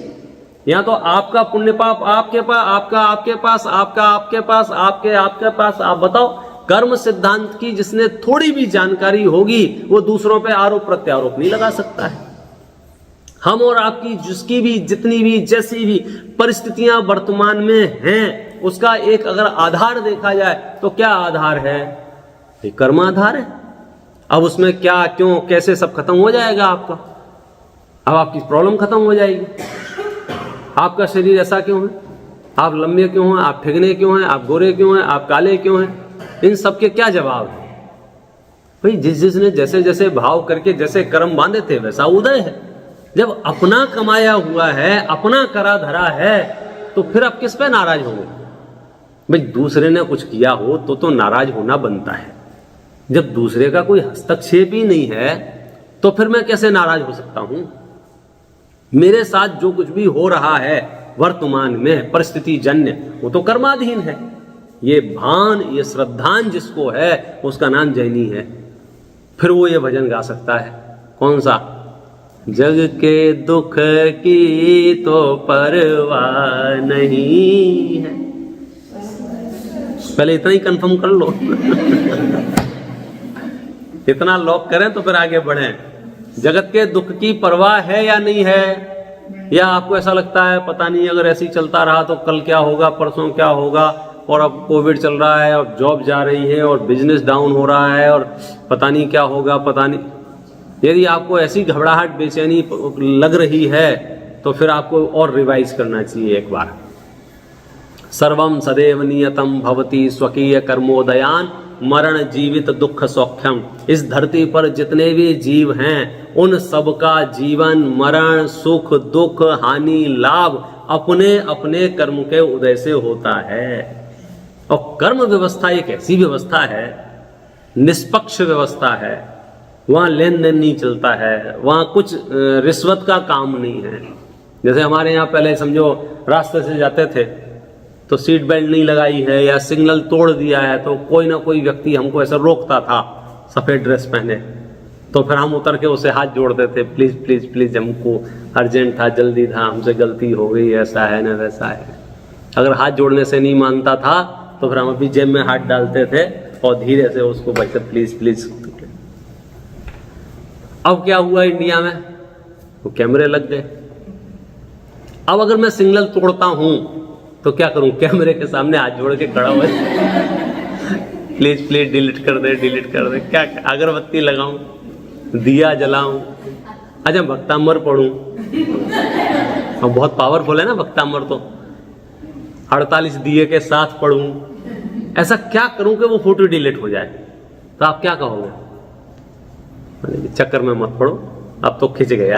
यहां तो आपका पुण्य पाप आपके पास, आपका आपके पास, आपका आपके पास, आपके पास। आप बताओ, कर्म सिद्धांत की जिसने थोड़ी भी जानकारी होगी वो दूसरों पे आरोप प्रत्यारोप नहीं लगा सकता है। हम और आपकी जिसकी भी जितनी भी जैसी भी परिस्थितियां वर्तमान में हैं, उसका एक अगर आधार देखा जाए तो क्या आधार है? ये कर्म आधार है। अब उसमें क्या क्यों कैसे सब खत्म हो जाएगा आपका। अब आपकी प्रॉब्लम खत्म हो जाएगी। आपका शरीर ऐसा क्यों है, आप लंबे क्यों हैं, आप ठिगने क्यों हैं, आप गोरे क्यों हैं, आप काले क्यों हैं, इन सब के क्या जवाब है? भाई जिसने जैसे जैसे भाव करके जैसे कर्म बांधे थे वैसा उदय है। जब अपना कमाया हुआ है, अपना करा धरा है, तो फिर आप किस पे नाराज होंगे? भाई दूसरे ने कुछ किया हो तो नाराज होना बनता है। जब दूसरे का कोई हस्तक्षेप ही नहीं है तो फिर मैं कैसे नाराज हो सकता हूं? मेरे साथ जो कुछ भी हो रहा है वर्तमान में परिस्थिति जन्य, वो तो कर्माधीन है। ये भान, ये श्रद्धान जिसको है उसका नाम जैनी है। फिर वो ये भजन गा सकता है, कौन सा? जग के दुख की तो परवाह नहीं है। पहले इतना ही कंफर्म कर लो इतना लॉक करें तो फिर आगे बढ़ें। जगत के दुख की परवाह है या नहीं है? या आपको ऐसा लगता है पता नहीं अगर ऐसे ही चलता रहा तो कल क्या होगा, परसों क्या होगा, और अब कोविड चल रहा है और जॉब जा रही है और बिजनेस डाउन हो रहा है और पता नहीं क्या होगा, पता नहीं। यदि आपको ऐसी घबराहट बेचैनी लग रही है तो फिर आपको और रिवाइज करना चाहिए एक बार। सर्वम सदैव नियतम भवति स्वकीय कर्मोदयान मरण जीवित दुख सौख्यम। इस धरती पर जितने भी जीव हैं उन सबका जीवन, मरण, सुख, दुख, हानि, लाभ अपने अपने कर्म के उदय से होता है। और कर्म व्यवस्था एक ऐसी व्यवस्था है, निष्पक्ष व्यवस्था है, वहाँ लेन देन नहीं चलता है, वहाँ कुछ रिश्वत का काम नहीं है। जैसे हमारे यहाँ पहले समझो रास्ते से जाते थे तो सीट बेल्ट नहीं लगाई है या सिग्नल तोड़ दिया है तो कोई ना कोई व्यक्ति हमको ऐसा रोकता था सफ़ेद ड्रेस पहने, तो फिर हम उतर के उसे हाथ जोड़ते थे, प्लीज़ प्लीज़ प्लीज़, हमको अर्जेंट था, जल्दी था, हमसे गलती हो गई, ऐसा है ना वैसा है। अगर हाथ जोड़ने से नहीं मानता था तो फिर हम अपनी जेब में हाथ डालते थे और धीरे से उसको बच्चे प्लीज़ प्लीज़। अब क्या हुआ इंडिया में, वो कैमरे लग गए। अब अगर मैं सिग्नल तोड़ता हूं तो क्या करूं, कैमरे के सामने हाथ जोड़ के खड़ा हुआ प्लीज प्लीज डिलीट कर दे, डिलीट कर दे। क्या अगरबत्ती लगाऊं, दिया जलाऊं, अच्छा भक्तांबर पढ़ूं, और बहुत पावरफुल है ना भक्तांबर, तो 48 दिए के साथ पढ़ूं, ऐसा क्या करूं कि वो फोटो डिलीट हो जाए? तो आप क्या कहोगे? चक्कर में मत पड़ो, अब तो खिंच गया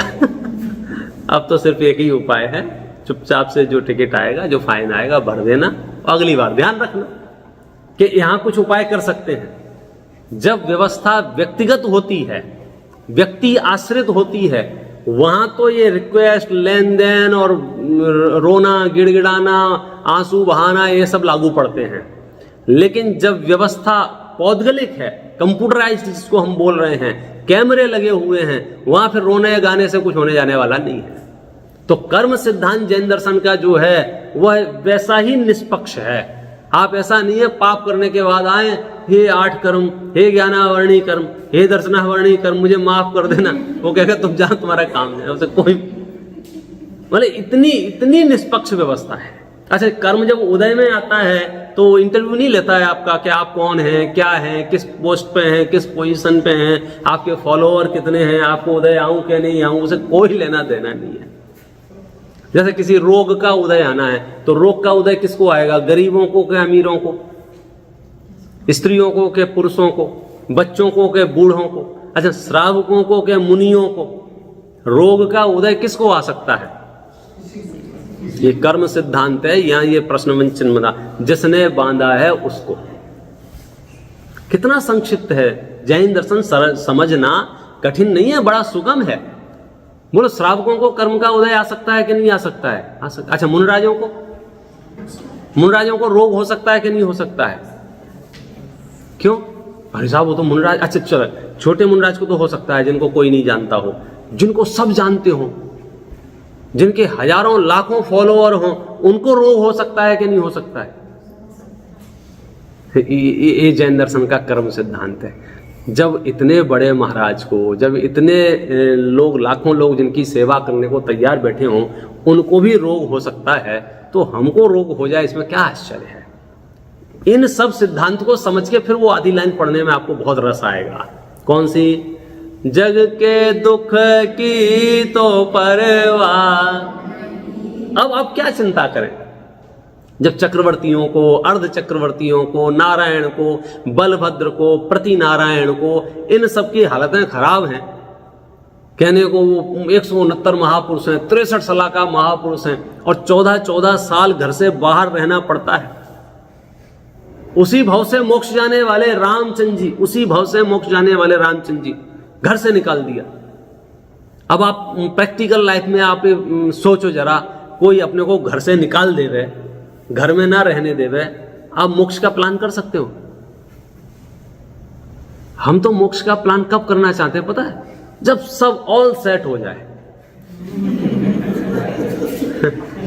अब तो सिर्फ एक ही उपाय है, चुपचाप से जो टिकट आएगा, जो फाइन आएगा भर देना। अगली बार ध्यान रखना कि यहां कुछ उपाय कर सकते हैं। जब व्यवस्था व्यक्तिगत होती है, व्यक्ति आश्रित होती है, वहां तो ये रिक्वेस्ट, लेन देन और रोना, गिड़गिड़ाना, आंसू बहाना, ये सब लागू पड़ते हैं। लेकिन जब व्यवस्था पौद्गलिक है, कंप्यूटराइज्ड जिसको हम बोल रहे हैं, कैमरे लगे हुए हैं, वहां फिर रोने गाने से कुछ होने जाने वाला नहीं है। तो कर्म सिद्धांत जैन दर्शन का जो है वह वैसा ही निष्पक्ष है। आप ऐसा नहीं है पाप करने के बाद आए, हे 8 कर्म, हे ज्ञानावर्णी कर्म, हे दर्शनावर्णी कर्म, मुझे माफ कर देना, वो कहेगा तुम जाओ, तुम्हारा काम है, उसे कोई मतलब इतनी निष्पक्ष व्यवस्था है। अच्छा, कर्म जब उदय में आता है तो इंटरव्यू नहीं लेता है आपका कि आप कौन हैं, क्या हैं, किस पोस्ट पे हैं, किस पोजीशन पे हैं, आपके फॉलोअर कितने हैं, आपको उदय आऊं क्या नहीं आऊं, उसे कोई लेना देना नहीं है। जैसे किसी रोग का उदय आना है तो रोग का उदय किसको आएगा, गरीबों को क्या अमीरों को, स्त्रियों को क्या पुरुषों को, बच्चों को क्या बूढ़ों को, अच्छा श्रावकों को क्या मुनियों को, रोग का उदय किसको आ सकता है? ये कर्म सिद्धांत है। यहां ये प्रश्न चिन्ह बना, जिसने बांधा है उसको। कितना संक्षिप्त है जैन दर्शन, समझना कठिन नहीं है, बड़ा सुगम है। बोलो श्रावकों को कर्म का उदय आ सकता है कि नहीं आ सकता है? आ सकता। अच्छा मुनराजों को रोग हो सकता है कि नहीं हो सकता है? क्यों भाई साहब, वो तो मुनराज, अच्छा चलो छोटे मुनराज को तो हो सकता है, जिनको कोई नहीं जानता हो, जिनको सब जानते हो, जिनके हजारों लाखों फॉलोअर हो, उनको रोग हो सकता है कि नहीं हो सकता है? ये जैन दर्शन का कर्म सिद्धांत है। जब इतने बड़े महाराज को, जब इतने लोग, लाखों लोग जिनकी सेवा करने को तैयार बैठे हों, उनको भी रोग हो सकता है, तो हमको रोग हो जाए, इसमें क्या आश्चर्य है? इन सब सिद्धांत को समझ के फिर वो आधी लाइन पढ़ने में आपको बहुत रस आएगा। कौन सी? जग के दुख की तो परवाह। अब क्या चिंता करें, जब चक्रवर्तियों को, अर्ध चक्रवर्तियों को, नारायण को, बलभद्र को, प्रति नारायण को, इन सब की हालतें खराब हैं। कहने को वो 169 महापुरुष हैं, 63 साल का महापुरुष हैं, और 14 साल घर से बाहर रहना पड़ता है। उसी भाव से मोक्ष जाने वाले रामचंद्र जी घर से निकाल दिया। अब आप प्रैक्टिकल लाइफ में आप सोचो जरा, कोई अपने को घर से निकाल देवे, घर में ना रहने देवे, आप मोक्ष का प्लान कर सकते हो? हम तो मोक्ष का प्लान कब करना चाहते हैं पता है? जब सब ऑल सेट हो जाए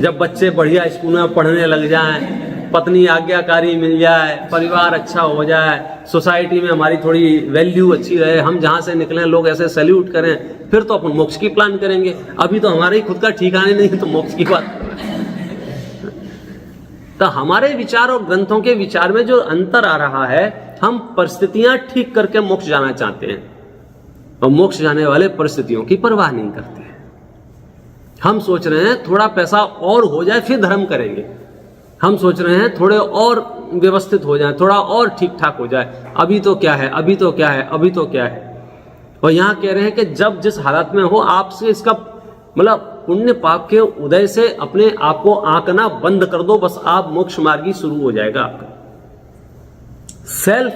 जब बच्चे बढ़िया स्कूल में पढ़ने लग जाएं, पत्नी आज्ञाकारी मिल जाए, परिवार अच्छा हो जाए, सोसाइटी में हमारी थोड़ी वैल्यू अच्छी रहे, हम जहां से निकलें लोग ऐसे सैल्यूट करें, फिर तो अपन मोक्ष की प्लान करेंगे। अभी तो हमारे ही खुद का ठिकाने नहीं, तो मोक्ष की बात कर रहे हैं। तो हमारे विचार और ग्रंथों के विचार में जो अंतर आ रहा है, हम परिस्थितियां ठीक करके मोक्ष जाना चाहते हैं, और मोक्ष जाने वाले परिस्थितियों की परवाह नहीं करते हैं। हम सोच रहे हैं थोड़ा पैसा और हो जाए फिर धर्म करेंगे, हम सोच रहे हैं थोड़े और व्यवस्थित हो जाए, थोड़ा और ठीक ठाक हो जाए, अभी तो क्या है, अभी तो क्या है, अभी तो क्या है। और यहां कह रहे हैं कि जब जिस हालत में हो, आपसे इसका मतलब पुण्य पाप के उदय से अपने आप को आंकना बंद कर दो, बस आप मोक्ष मार्गी शुरू हो जाएगा आपका। सेल्फ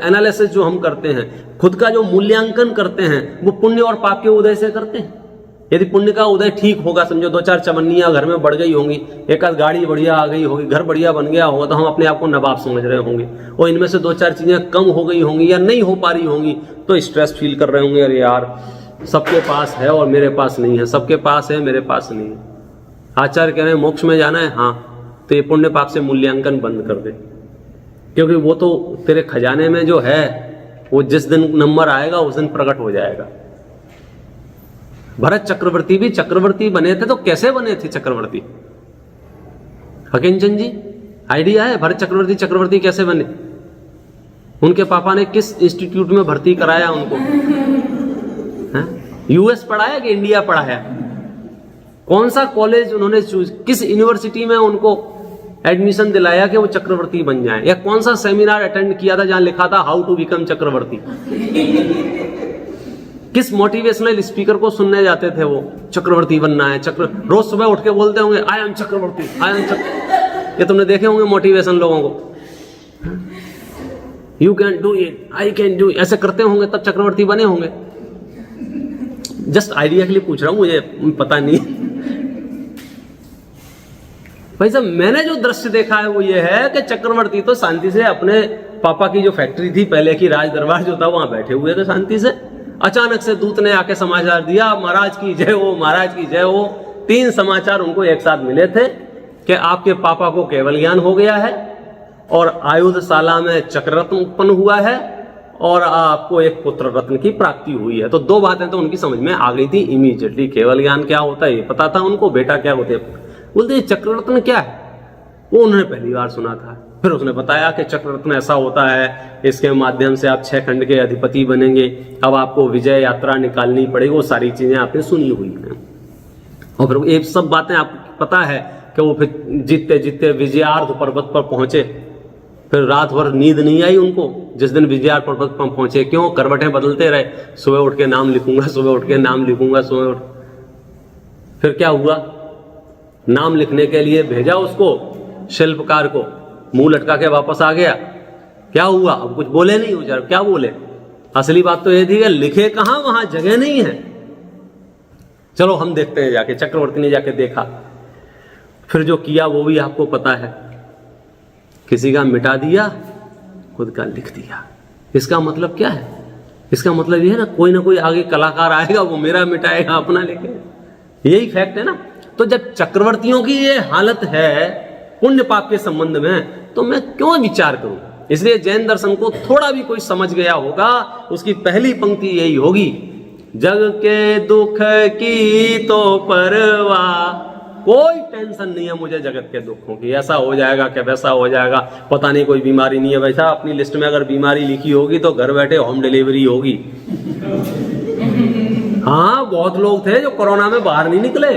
एनालिसिस जो हम करते हैं, खुद का जो मूल्यांकन करते हैं, वो पुण्य और पाप के उदय से करते हैं। यदि पुण्य का उदय ठीक होगा, समझो 2-4 चमनियां घर में बढ़ गई होंगी, एक आध गाड़ी बढ़िया आ गई होगी, घर बढ़िया बन गया होगा, तो हम अपने आप को नवाब समझ रहे होंगे। और इनमें से 2-4 चीजें कम हो गई होंगी या नहीं हो पा रही होंगी, तो स्ट्रेस फील कर रहे होंगे, अरे यार सबके पास है और मेरे पास नहीं है, सबके पास है मेरे पास नहीं है। आचार्य कह रहे हैं मोक्ष में जाना है, हाँ, तो ये पुण्य पाप से मूल्यांकन बंद कर दे, क्योंकि वो तो तेरे खजाने में जो है, वो जिस दिन नंबर आएगा उस दिन प्रकट हो जाएगा। भरत चक्रवर्ती भी चक्रवर्ती बने थे तो कैसे बने थे चक्रवर्ती? हकीमचंद जी, आइडिया है भरत चक्रवर्ती कैसे बने? उनके पापा ने किस इंस्टीट्यूट में भर्ती कराया उनको? यूएस पढ़ाया कि इंडिया पढ़ाया? कौन सा कॉलेज उन्होंने चूज, किस यूनिवर्सिटी में उनको एडमिशन दिलाया कि वो चक्रवर्ती बन जाए? या कौन सा सेमिनार अटेंड किया था जहां लिखा था हाउ टू बिकम चक्रवर्ती? किस मोटिवेशनल स्पीकर को सुनने जाते थे वो? चक्रवर्ती बनना है, रोज सुबह उठ के बोलते होंगे I am Chakraborty, I am चक्रवर्ती। ये तुमने देखे होंगे मोटिवेशन लोगों को, you can do it, I can do, ऐसे करते होंगे तब चक्रवर्ती बने होंगे। जस्ट आइडिया के लिए पूछ रहा हूं, मुझे पता नहीं। भाई साहब, मैंने जो दृश्य देखा है वो ये है कि चक्रवर्ती तो शांति से अपने पापा की जो फैक्ट्री थी पहले की, राज दरबार जो था, वहां बैठे हुए थे शांति से। अचानक से दूत ने आके समाचार दिया, महाराज की जय हो, महाराज की जय हो। 3 समाचार उनको एक साथ मिले थे कि आपके पापा को केवल ज्ञान हो गया है और आयुधशाला में चक्ररत्न उत्पन्न हुआ है और आपको एक पुत्र रत्न की प्राप्ति हुई है। तो 2 बातें तो उनकी समझ में आ गई थी इमीडिएटली। केवल ज्ञान क्या होता है ये पता था उनको, बेटा क्या होते हैं। बोलते चक्ररत्न क्या है, वो उन्होंने पहली बार सुना था। फिर उसने बताया कि चक्ररत्न ऐसा होता है, इसके माध्यम से आप 6 खंड के अधिपति बनेंगे, अब आपको विजय यात्रा निकालनी पड़ेगी। वो सारी चीजें आपने सुनी हुई हैं और फिर ये सब बातें आपको पता है कि वो फिर जीतते जीतते विजयार्ध पर्वत पर पहुंचे। फिर रात भर नींद नहीं आई उनको जिस दिन विजयार्ध पर्वत पर पहुंचे। क्यों? करवटें बदलते रहे, सुबह उठ के नाम लिखूंगा, सुबह उठ के नाम लिखूंगा, सुबह उठ। फिर क्या हुआ? नाम लिखने के लिए भेजा उसको शिल्पकार को, मुंह लटका के वापस आ गया। क्या हुआ? अब कुछ बोले नहीं बेचारे, क्या बोले? असली बात तो ये थी कि लिखे कहां, वहां जगह नहीं है। चलो हम देखते हैं जाके। चक्रवर्ती ने जाके देखा, फिर जो किया वो भी आपको पता है। किसी का मिटा दिया, खुद का लिख दिया। इसका मतलब क्या है? इसका मतलब ये है ना कोई आगे कलाकार आएगा, वो मेरा मिटाएगा, अपना लिखेगा। यही फैक्ट है ना। तो जब चक्रवर्तियों की ये हालत है पुण्य पाप के संबंध में, तो मैं क्यों विचार करूं? इसलिए जैन दर्शन को थोड़ा भी कोई समझ गया होगा, उसकी पहली पंक्ति यही होगी, जग के दुख की तो परवाह, कोई टेंशन नहीं है मुझे जगत के दुखों की। ऐसा हो जाएगा क्या, वैसा हो जाएगा, पता नहीं, कोई बीमारी नहीं है। वैसा अपनी लिस्ट में अगर बीमारी लिखी होगी तो घर बैठे होम डिलीवरी होगी। हाँ, बहुत लोग थे जो कोरोना में बाहर नहीं निकले,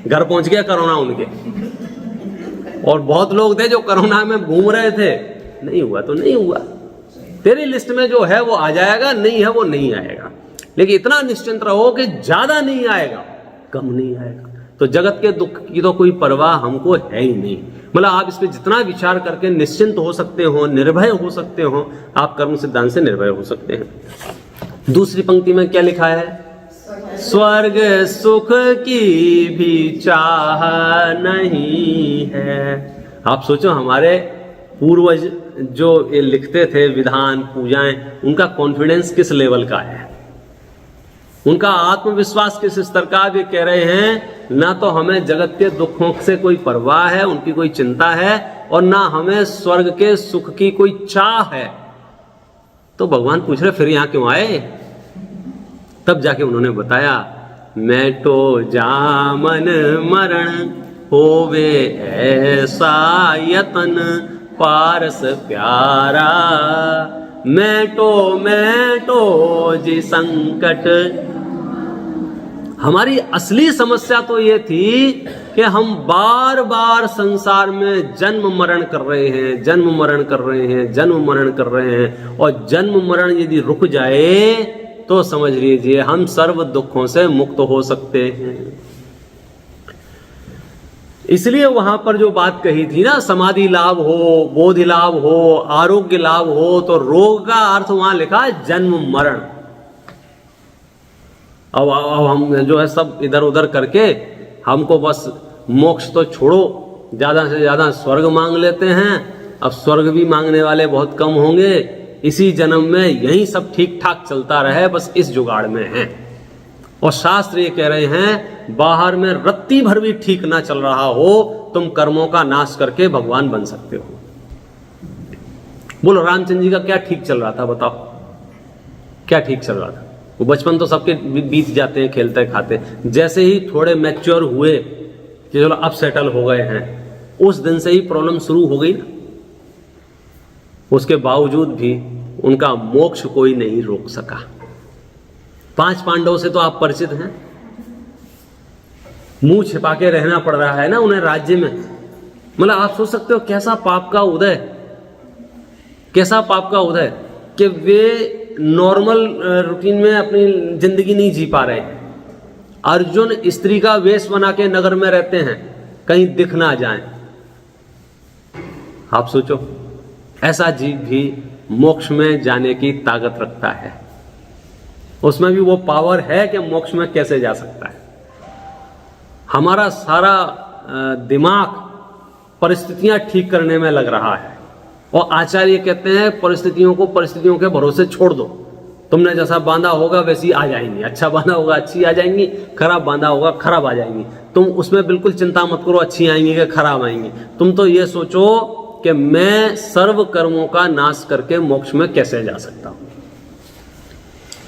घर पहुंच गया कोरोना उनके। और बहुत लोग थे जो कोरोना में घूम रहे थे, नहीं हुआ तो नहीं हुआ। तेरी लिस्ट में जो है वो आ जाएगा, नहीं है वो नहीं आएगा। लेकिन इतना निश्चिंत रहो कि ज्यादा नहीं आएगा, कम नहीं आएगा। तो जगत के दुख की तो कोई परवाह हमको है ही नहीं। मतलब आप इस पे जितना विचार करके निश्चिंत हो सकते हो, निर्भय हो सकते हो, आप कर्म सिद्धांत से निर्भय हो सकते हैं। दूसरी पंक्ति में क्या लिखा है? स्वर्ग सुख की भी चाह नहीं है। आप सोचो, हमारे पूर्वज जो ये लिखते थे विधान, पूजाएं, उनका कॉन्फिडेंस किस लेवल का है, उनका आत्मविश्वास किस स्तर का। वे कह रहे हैं ना तो हमें जगत के दुखों से कोई परवाह है, उनकी कोई चिंता है, और ना हमें स्वर्ग के सुख की कोई चाह है। तो भगवान पूछ रहे फिर यहां क्यों आए? तब जाके उन्होंने बताया, मैं तो जामन मरण होवे ऐसा यतन पारस प्यारा, मैं तो जी संकट। हमारी असली समस्या तो ये थी कि हम बार बार संसार में जन्म मरण कर रहे हैं, जन्म मरण कर रहे हैं, जन्म मरण कर रहे हैं। और जन्म मरण यदि रुक जाए तो समझ लीजिए हम सर्व दुखों से मुक्त हो सकते हैं। इसलिए वहां पर जो बात कही थी ना, समाधि लाभ हो, बोधि लाभ हो, आरोग्य लाभ हो, तो रोग का अर्थ वहां लिखा है जन्म मरण। अब हम जो है सब इधर उधर करके हमको बस मोक्ष तो छोड़ो, ज्यादा से ज्यादा स्वर्ग मांग लेते हैं। अब स्वर्ग भी मांगने वाले बहुत कम होंगे। इसी जन्म में यही सब ठीक ठाक चलता रहे, बस इस जुगाड़ में है। और शास्त्र ये कह रहे हैं बाहर में रत्ती भर भी ठीक ना चल रहा हो, तुम कर्मों का नाश करके भगवान बन सकते हो। बोलो रामचंद्र जी का क्या ठीक चल रहा था, बताओ क्या ठीक चल रहा था? वो बचपन तो सबके बीत जाते हैं खेलते खाते, जैसे ही थोड़े मैच्योर हुए कि चलो अब सेटल हो गए हैं, उस दिन से ही प्रॉब्लम शुरू हो गई ना। उसके बावजूद भी उनका मोक्ष कोई नहीं रोक सका। 5 पांडवों से तो आप परिचित हैं, मुंह छिपा के रहना पड़ रहा है ना उन्हें राज्य में। मतलब आप सोच सकते हो कैसा पाप का उदय, कैसा पाप का उदय कि वे नॉर्मल रूटीन में अपनी जिंदगी नहीं जी पा रहे। अर्जुन स्त्री का वेश बना के नगर में रहते हैं, कहीं दिख ना जाए। आप सोचो, ऐसा जीव भी मोक्ष में जाने की ताकत रखता है, उसमें भी वो पावर है कि मोक्ष में कैसे जा सकता है। हमारा सारा दिमाग परिस्थितियां ठीक करने में लग रहा है, और आचार्य कहते हैं परिस्थितियों को परिस्थितियों के भरोसे छोड़ दो। तुमने जैसा बांधा होगा वैसी आ जाएंगी, अच्छा बांधा होगा अच्छी आ जाएंगी, खराब बांधा होगा खराब आ जाएंगी। तुम उसमें बिल्कुल चिंता मत करो अच्छी आएंगी कि खराब आएंगी। तुम तो ये सोचो कि मैं सर्व कर्मों का नाश करके मोक्ष में कैसे जा सकता हूं।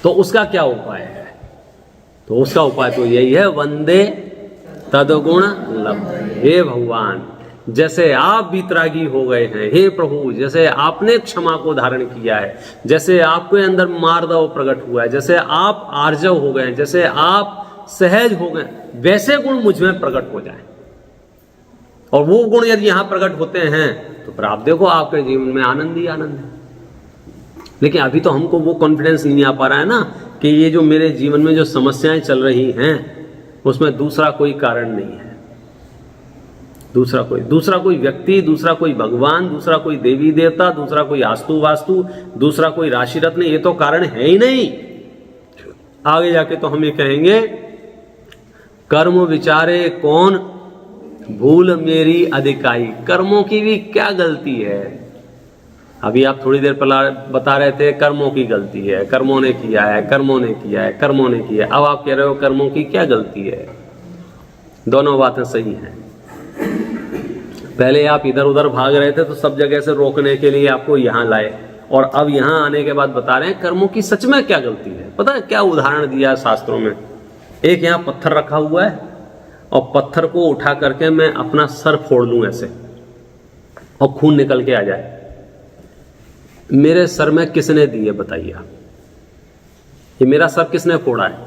तो उसका क्या उपाय है? तो उसका उपाय तो यही है, वंदे तदगुण लभ। हे भगवान, जैसे आप वितरागी हो गए हैं, हे प्रभु जैसे आपने क्षमा को धारण किया है, जैसे आपके अंदर मार्दव प्रकट हुआ है, जैसे आप आर्जव हो गए, जैसे आप सहज हो गए, वैसे गुण मुझ में प्रकट हो जाए। और वो गुण यदि यहां प्रकट होते हैं तो फिर आप देखो आपके जीवन में आनंद ही आनंद है। लेकिन अभी तो हमको वो कॉन्फिडेंस नहीं आ पा रहा है ना कि ये जो मेरे जीवन में जो समस्याएं चल रही हैं उसमें दूसरा कोई कारण नहीं है, दूसरा कोई व्यक्ति, दूसरा कोई भगवान, दूसरा कोई देवी देवता, दूसरा कोई आस्तु वास्तु, दूसरा कोई राशि रत्न, ये तो कारण है ही नहीं। आगे जाके तो हम ये कहेंगे, कर्म विचारे कौन भूल मेरी अधिकाई। कर्मों की भी क्या गलती है? अभी आप थोड़ी देर पहले बता रहे थे कर्मों की गलती है, कर्मों ने किया है, कर्मों ने किया है, कर्मों ने किया है। अब आप कह रहे हो कर्मों की क्या गलती है? दोनों बातें सही हैं। पहले आप इधर उधर भाग रहे थे तो सब जगह से रोकने के लिए आपको यहां लाए, और अब यहां आने के बाद बता रहे हैं कर्मों की सच में क्या गलती है। पता है क्या उदाहरण दिया है शास्त्रों में? एक यहां पत्थर रखा हुआ है और पत्थर को उठा करके मैं अपना सर फोड़ लूं ऐसे और खून निकल के आ जाए, मेरे सर में किसने दी है बताइए आप? ये मेरा सर किसने फोड़ा है?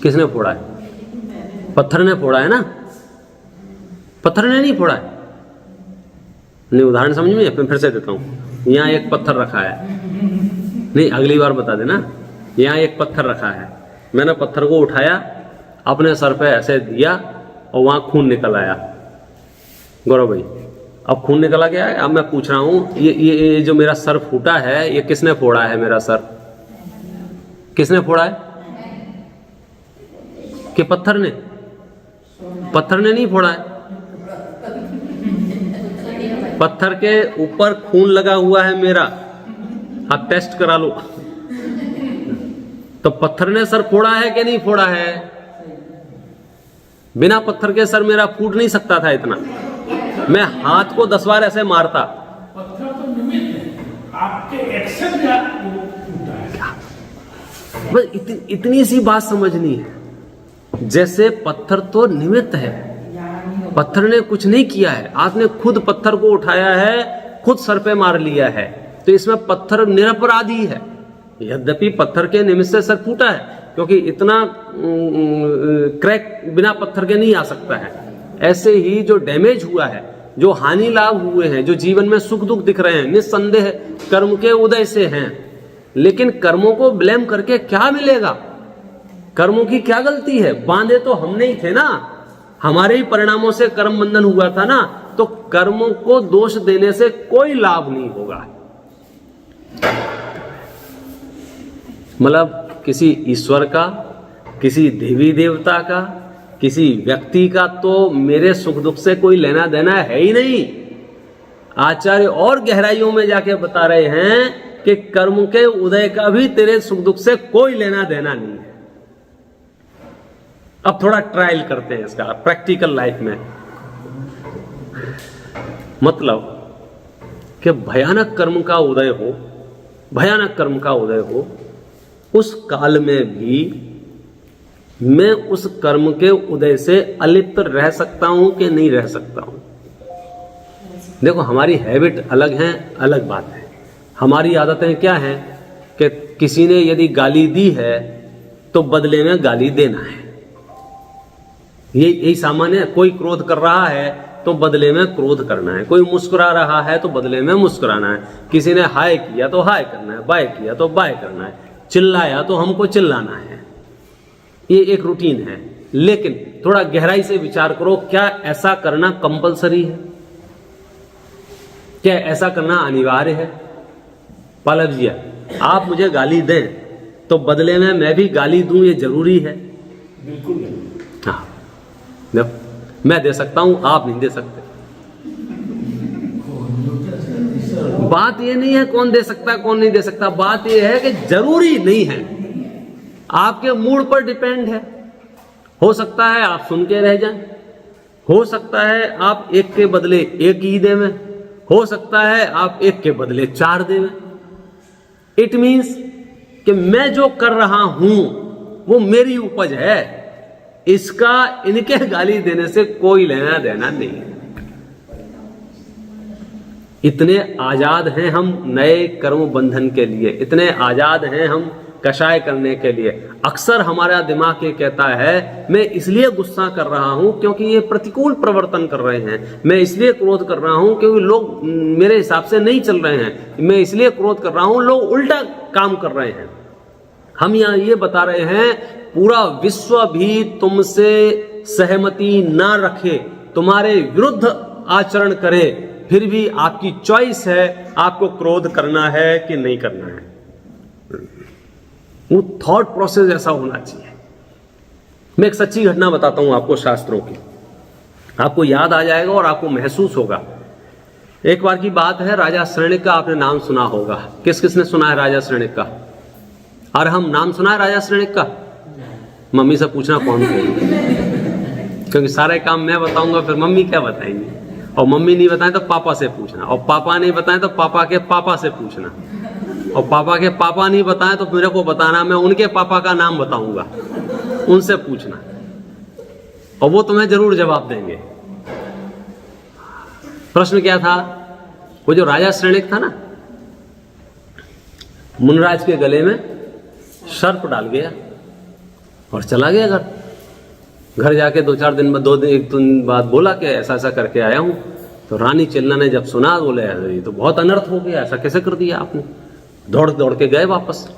किसने फोड़ा है? पत्थर ने फोड़ा है ना? पत्थर ने नहीं फोड़ा है। नहीं, उदाहरण समझ में फिर से देता हूं। यहां एक पत्थर रखा है, नहीं अगली बार बता देना। यहां एक पत्थर रखा है, मैंने पत्थर को उठाया, अपने सर पे ऐसे दिया और वहां खून निकल आया। गौरव भाई, अब खून निकला गया है। अब मैं पूछ रहा हूं, ये जो मेरा सर फूटा है ये किसने फोड़ा है? मेरा सर किसने फोड़ा है? कि पत्थर ने? पत्थर ने नहीं फोड़ा है। पत्थर के ऊपर खून लगा हुआ है मेरा, आप टेस्ट करा लो। तो पत्थर ने सर फोड़ा है कि नहीं फोड़ा है? बिना पत्थर के सर मेरा फूट नहीं सकता था इतना। मैं हाथ को 10 बार ऐसे मारता। पत्थर तो निमित्त है, आपके एक्शन का फूटा है। बस इतनी सी बात समझनी है। जैसे पत्थर तो निमित्त है, पत्थर ने कुछ नहीं किया है, आपने खुद पत्थर को उठाया है, खुद सर पे मार लिया है, तो इसमें पत्थर निरपराधी है। यद्यपि पत्थर के निमित्त से सर फूटा है, क्योंकि इतना क्रैक बिना पत्थर के नहीं आ सकता है। ऐसे ही जो डैमेज हुआ है, जो हानि लाभ हुए हैं, जो जीवन में सुख दुख दिख रहे हैं, निस्संदेह कर्म के उदय से हैं। लेकिन कर्मों को ब्लेम करके क्या मिलेगा? कर्मों की क्या गलती है? बांधे तो हम नहीं थे ना, हमारे ही परिणामों से कर्म बंधन हुआ था ना। तो कर्मों को दोष देने से कोई लाभ नहीं होगा। मतलब किसी ईश्वर का, किसी देवी देवता का, किसी व्यक्ति का तो मेरे सुख दुख से कोई लेना देना है ही नहीं। आचार्य और गहराइयों में जाके बता रहे हैं कि कर्म के उदय का भी तेरे सुख दुख से कोई लेना देना नहीं है। अब थोड़ा ट्रायल करते हैं इसका प्रैक्टिकल लाइफ में। मतलब कि भयानक कर्म का उदय हो भयानक कर्म का उदय हो, उस काल में भी मैं उस कर्म के उदय से अलिप्त रह सकता हूं कि नहीं रह सकता हूं? देखो, हमारी हैबिट अलग है, अलग बात है। हमारी आदतें क्या हैं कि किसी ने यदि गाली दी है तो बदले में गाली देना है, यही सामान्य है। कोई क्रोध कर रहा है तो बदले में क्रोध करना है, कोई मुस्कुरा रहा है तो बदले में मुस्कुराना है, किसी ने हाय किया तो हाय करना है, बाय किया तो बाय करना है, चिल्लाया तो हमको चिल्लाना है। ये एक रूटीन है। लेकिन थोड़ा गहराई से विचार करो, क्या ऐसा करना कंपलसरी है? क्या ऐसा करना अनिवार्य है? पल्लव जी, आप मुझे गाली दें तो बदले में मैं भी गाली दूं, ये जरूरी है? बिल्कुल नहीं। हाँ, देखो, मैं दे सकता हूं, आप नहीं दे सकते। बात ये नहीं है कौन दे सकता है कौन नहीं दे सकता, बात ये है कि जरूरी नहीं है, आपके मूड पर डिपेंड है। हो सकता है आप सुन के रह जाएं, हो सकता है आप एक के बदले एक ही देवें, हो सकता है आप एक के बदले 4 देवें। इट मीन्स कि मैं जो कर रहा हूं वो मेरी उपज है, इसका इनके गाली देने से कोई लेना देना नहीं है। इतने आजाद हैं हम नए कर्म बंधन के लिए, इतने आजाद हैं हम कषाय करने के लिए। अक्सर हमारा दिमाग ये कहता है मैं इसलिए गुस्सा कर रहा हूं क्योंकि ये प्रतिकूल प्रवर्तन कर रहे हैं, मैं इसलिए क्रोध कर रहा हूं क्योंकि लोग मेरे हिसाब से नहीं चल रहे हैं, मैं इसलिए क्रोध कर रहा हूं लोग उल्टा काम कर रहे हैं। हम यहां ये बता रहे हैं पूरा विश्व भी तुमसे सहमति ना रखे, तुम्हारे विरुद्ध आचरण करे, फिर भी आपकी चॉइस है आपको क्रोध करना है कि नहीं करना है। वो थॉट प्रोसेस ऐसा होना चाहिए। मैं एक सच्ची घटना बताता हूं आपको शास्त्रों की, आपको याद आ जाएगा और आपको महसूस होगा। एक बार की बात है, राजा श्रेणिक का आपने नाम सुना होगा। किस किसने सुना है राजा श्रेणिक का? अरहम नाम सुना है राजा श्रेणिक का? मम्मी से पूछना कौन कहेगी, क्योंकि सारे काम मैं बताऊंगा फिर मम्मी क्या बताएंगी, और मम्मी नहीं बताए तो पापा से पूछना, और पापा नहीं बताए तो पापा के पापा से पूछना, और पापा के पापा नहीं बताए तो मेरे को बताना, मैं उनके पापा का नाम बताऊंगा, उनसे पूछना, और वो तुम्हें जरूर जवाब देंगे। प्रश्न क्या था? वो जो राजा श्रेणिक था ना, मुनराज के गले में सर्प डाल गया और चला गया घर जाके 2-4 दिन बाद 2 दिन 1 दिन बाद बोला कि ऐसा ऐसा करके आया हूं। तो रानी चिल्ला ने जब सुना बोले ये तो बहुत अनर्थ हो गया, ऐसा कैसे कर दिया आपने? दौड़ दौड़ के गए वापस,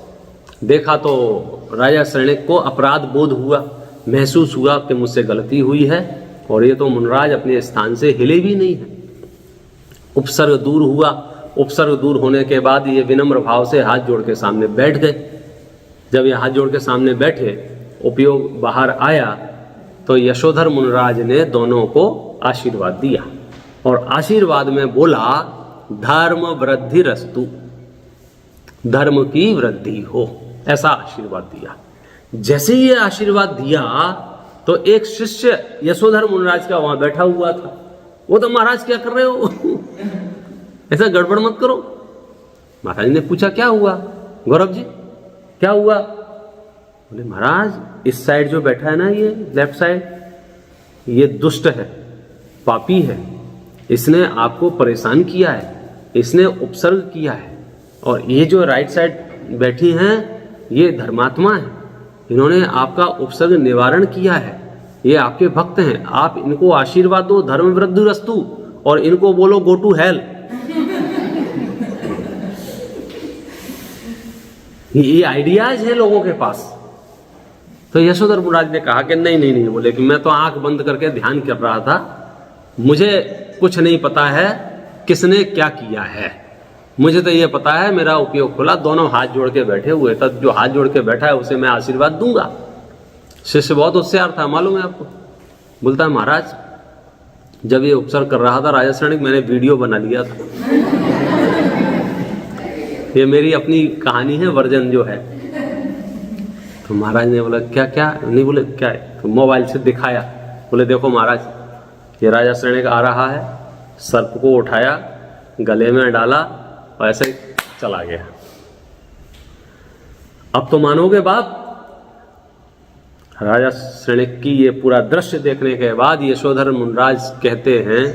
देखा तो राजा श्रेणिक को अपराध बोध हुआ, महसूस हुआ कि मुझसे गलती हुई है और ये तो मुनराज अपने स्थान से हिले भी नहीं है। उपसर्ग दूर हुआ, उपसर्ग दूर होने के बाद ये विनम्र भाव से हाथ जोड़ के सामने बैठ गए। जब ये हाथ जोड़ के सामने बैठे, उपयोग बाहर आया तो यशोधर मुनराज ने दोनों को आशीर्वाद दिया और आशीर्वाद में बोला धर्म वृद्धि रस्तु, धर्म की वृद्धि हो, ऐसा आशीर्वाद दिया। जैसे ये आशीर्वाद दिया तो एक शिष्य यशोधर मुनराज का वहां बैठा हुआ था। वो तो महाराज क्या कर रहे हो ऐसा गड़बड़ मत करो। महाराज ने पूछा क्या हुआ गौरव जी, क्या हुआ? बोले महाराज इस साइड जो बैठा है ना, ये लेफ्ट साइड, ये दुष्ट है, पापी है, इसने आपको परेशान किया है, इसने उपसर्ग किया है, और ये जो राइट साइड बैठी हैं ये धर्मात्मा है, इन्होंने आपका उपसर्ग निवारण किया है, ये आपके भक्त हैं, आप इनको आशीर्वाद दो धर्म वृद्धि रस्तु, और इनको बोलो गो टू हेल। ये आइडियाज है लोगों के पास। तो यशोधर मुनराज ने कहा कि नहीं, बोले कि मैं तो आंख बंद करके ध्यान कर रहा था, मुझे कुछ नहीं पता है किसने क्या किया है, मुझे तो ये पता है मेरा उपयोग खुला, दोनों हाथ जोड़ के बैठे हुए, तब जो हाथ जोड़ के बैठा है उसे मैं आशीर्वाद दूंगा। शिष्य बहुत होशियार था, मालूम है आपको। बोलता है महाराज जब ये उपसर्ग कर रहा था राजा श्रेणिक, मैंने वीडियो बना लिया था, ये मेरी अपनी कहानी है, वर्जन जो है। तो महाराज ने बोला क्या नहीं, बोले क्या है? तो मोबाइल से दिखाया, बोले देखो महाराज ये राजा श्रेणिक आ रहा है, सर्प को उठाया, गले में डाला और ऐसे चला गया। अब तो मानोगे बाप। राजा श्रेणिक की ये पूरा दृश्य देखने के बाद यशोधर मुनिराज कहते हैं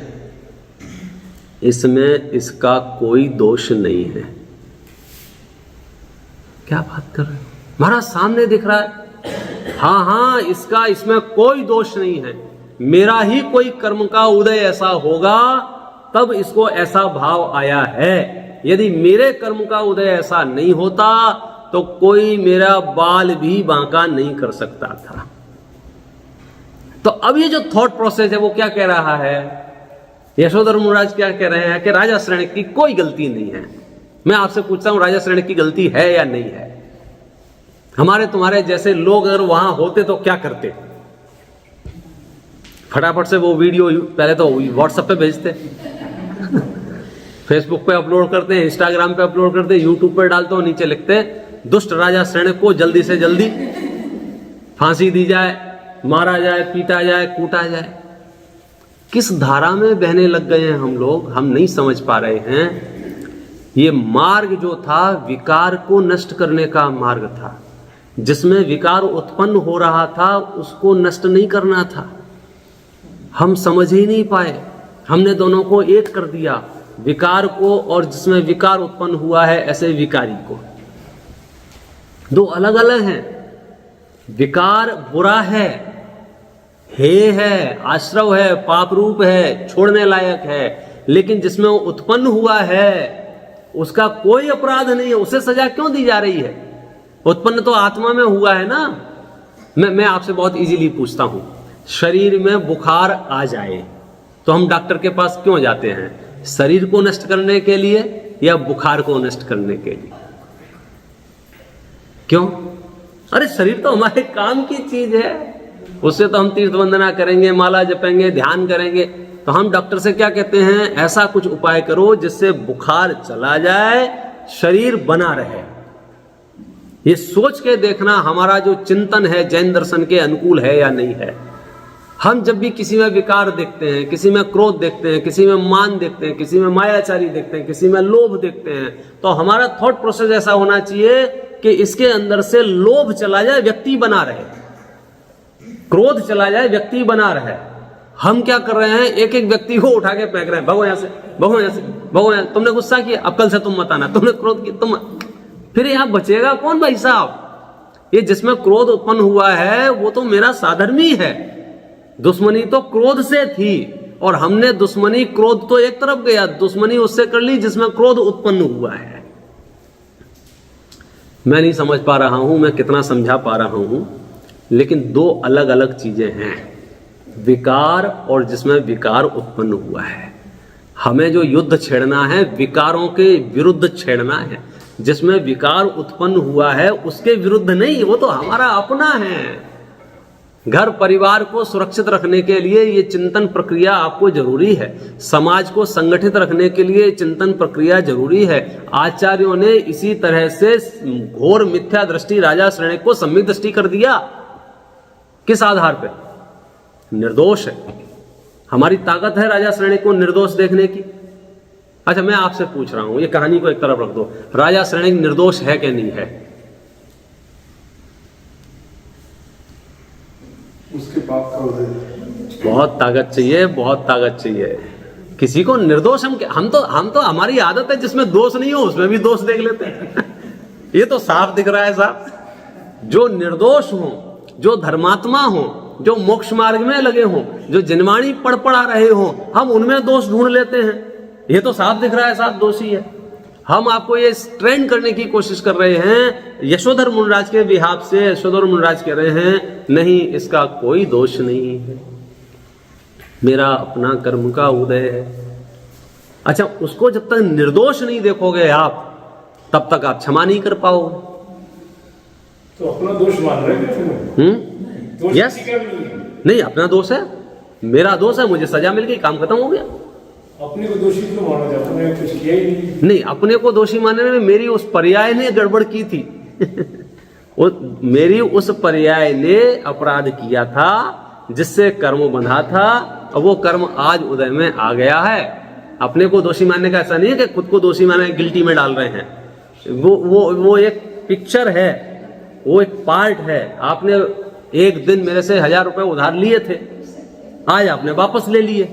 इसमें इसका कोई दोष नहीं है। क्या बात कर रहे हैं महाराज, सामने दिख रहा है। हाँ, इसमें कोई दोष नहीं है। मेरा ही कोई कर्म का उदय ऐसा होगा तब इसको ऐसा भाव आया है। यदि मेरे कर्म का उदय ऐसा नहीं होता तो कोई मेरा बाल भी बांका नहीं कर सकता था। तो अब ये जो थॉट प्रोसेस है वो क्या कह रहा है, यशोधर मुनिराज क्या कह रहे हैं कि राजा श्रेणिक की कोई गलती नहीं है। मैं आपसे पूछता हूं राजा श्रेणिक की गलती है या नहीं है? हमारे तुम्हारे जैसे लोग अगर वहां होते तो क्या करते? फटाफट से वो वीडियो पहले तो व्हाट्सएप पे भेजते, फेसबुक पे अपलोड करते हैं, इंस्टाग्राम पे अपलोड करते हैं, यूट्यूब पे डालते हो, नीचे लिखते हैं दुष्ट राजा श्रेणिक को जल्दी से जल्दी फांसी दी जाए, मारा जाए, पीटा जाए, कूटा जाए। किस धारा में बहने लग गए हैं हम लोग, हम नहीं समझ पा रहे हैं। ये मार्ग जो था विकार को नष्ट करने का मार्ग था। जिसमें विकार उत्पन्न हो रहा था उसको नष्ट नहीं करना था। हम समझ ही नहीं पाए, हमने दोनों को एक कर दिया, विकार को और जिसमें विकार उत्पन्न हुआ है ऐसे विकारी को। दो अलग अलग हैं। विकार बुरा है, आश्रव है, पाप रूप है, छोड़ने लायक है, लेकिन जिसमें वो उत्पन्न हुआ है उसका कोई अपराध नहीं है, उसे सजा क्यों दी जा रही है? उत्पन्न तो आत्मा में हुआ है ना। मैं आपसे बहुत इजीली पूछता हूं, शरीर में बुखार आ जाए तो हम डॉक्टर के पास क्यों जाते हैं? शरीर को नष्ट करने के लिए या बुखार को नष्ट करने के लिए? क्यों? अरे शरीर तो हमारे काम की चीज है, उससे तो हम तीर्थ वंदना करेंगे, माला जपेंगे, ध्यान करेंगे। तो हम डॉक्टर से क्या कहते हैं, ऐसा कुछ उपाय करो जिससे बुखार चला जाए, शरीर बना रहे। ये सोच के देखना हमारा जो चिंतन है जैन दर्शन के अनुकूल है या नहीं है। हम जब भी किसी में विकार देखते हैं, किसी में क्रोध देखते हैं, किसी में मान देखते हैं, किसी में मायाचारी देखते हैं, किसी में लोभ देखते हैं, तो हमारा थॉट प्रोसेस ऐसा होना चाहिए कि इसके अंदर से लोभ चला जाए, व्यक्ति बना रहे, क्रोध चला जाए, व्यक्ति बना रहे। हम क्या कर रहे हैं, एक एक व्यक्ति को उठा के फेंक रहे हैं, भगो यहां से, भगो यहां से, भगो यहां। तुमने गुस्सा किया, अब कल से तुम मत आना, तुमने क्रोध किया, तुम। फिर यहां बचेगा कौन भाई साहब? ये जिसमें क्रोध उत्पन्न हुआ है वो तो मेरा साधर्मी है। दुश्मनी तो क्रोध से थी और हमने दुश्मनी, क्रोध तो एक तरफ गया, दुश्मनी उससे कर ली जिसमें क्रोध उत्पन्न हुआ है। मैं नहीं समझ पा रहा हूं मैं कितना समझा पा रहा हूं, लेकिन दो अलग अलग चीजें हैं, विकार और जिसमें विकार उत्पन्न हुआ है। हमें जो युद्ध छेड़ना है विकारों के विरुद्ध छेड़ना है। जिसमें विकार उत्पन्न हुआ है उसके विरुद्ध नहीं, वो तो हमारा अपना है। घर परिवार को सुरक्षित रखने के लिए ये चिंतन प्रक्रिया आपको जरूरी है। समाज को संगठित रखने के लिए चिंतन प्रक्रिया जरूरी है। आचार्यों ने इसी तरह से घोर मिथ्या दृष्टि राजा श्रेणिक को सम्यक दृष्टि कर दिया। किस आधार पर? निर्दोष है। हमारी ताकत है राजा श्रेणिक को निर्दोष देखने की। अच्छा, मैं आपसे पूछ रहा हूं, ये कहानी को एक तरफ रख दो, राजा श्रेणिक निर्दोष है कि नहीं है? उसके पाप का उदय बहुत ताकत चाहिए, बहुत ताकत चाहिए। किसी को निर्दोष हम तो हमारी आदत है जिसमें दोष नहीं हो उसमें भी दोष देख लेते हैं। ये तो साफ दिख रहा है साहब। जो निर्दोष हो, जो धर्मात्मा हो, जो मोक्ष मार्ग में लगे हो, जो जिनवाणी पढ़ा रहे हो, हम उनमें दोष ढूंढ लेते हैं। ये तो साफ दिख रहा है साहब दोषी है। हम आपको ये ट्रेंड करने की कोशिश कर रहे हैं यशोधर मुनिराज के बिहाफ से। यशोधर मुनिराज कह रहे हैं नहीं, इसका कोई दोष नहीं है, मेरा अपना कर्म का उदय है। अच्छा, उसको जब तक निर्दोष नहीं देखोगे आप, तब तक आप क्षमा नहीं कर पाओगे। तो अपना दोष मान रहे हैं। यस, नहीं अपना दोष है, मेरा दोष है, मुझे सजा मिल गई, काम खत्म हो गया। अपने को दोषी क्यों माना जाता है? कुछ किया ही नहीं, अपने को दोषी मानने में मेरी उस पर्याय ने गड़बड़ की थी। मेरी उस पर्याय ने अपराध किया था जिससे कर्म बंधा था, और वो कर्म आज उदय में आ गया है। अपने को दोषी मानने का ऐसा नहीं है कि खुद को दोषी मानने गिल्टी में डाल रहे हैं। वो एक पिक्चर है वो एक पार्ट है। आपने एक दिन मेरे से 1000 रुपए उधार लिए थे, आज आपने वापस ले लिए,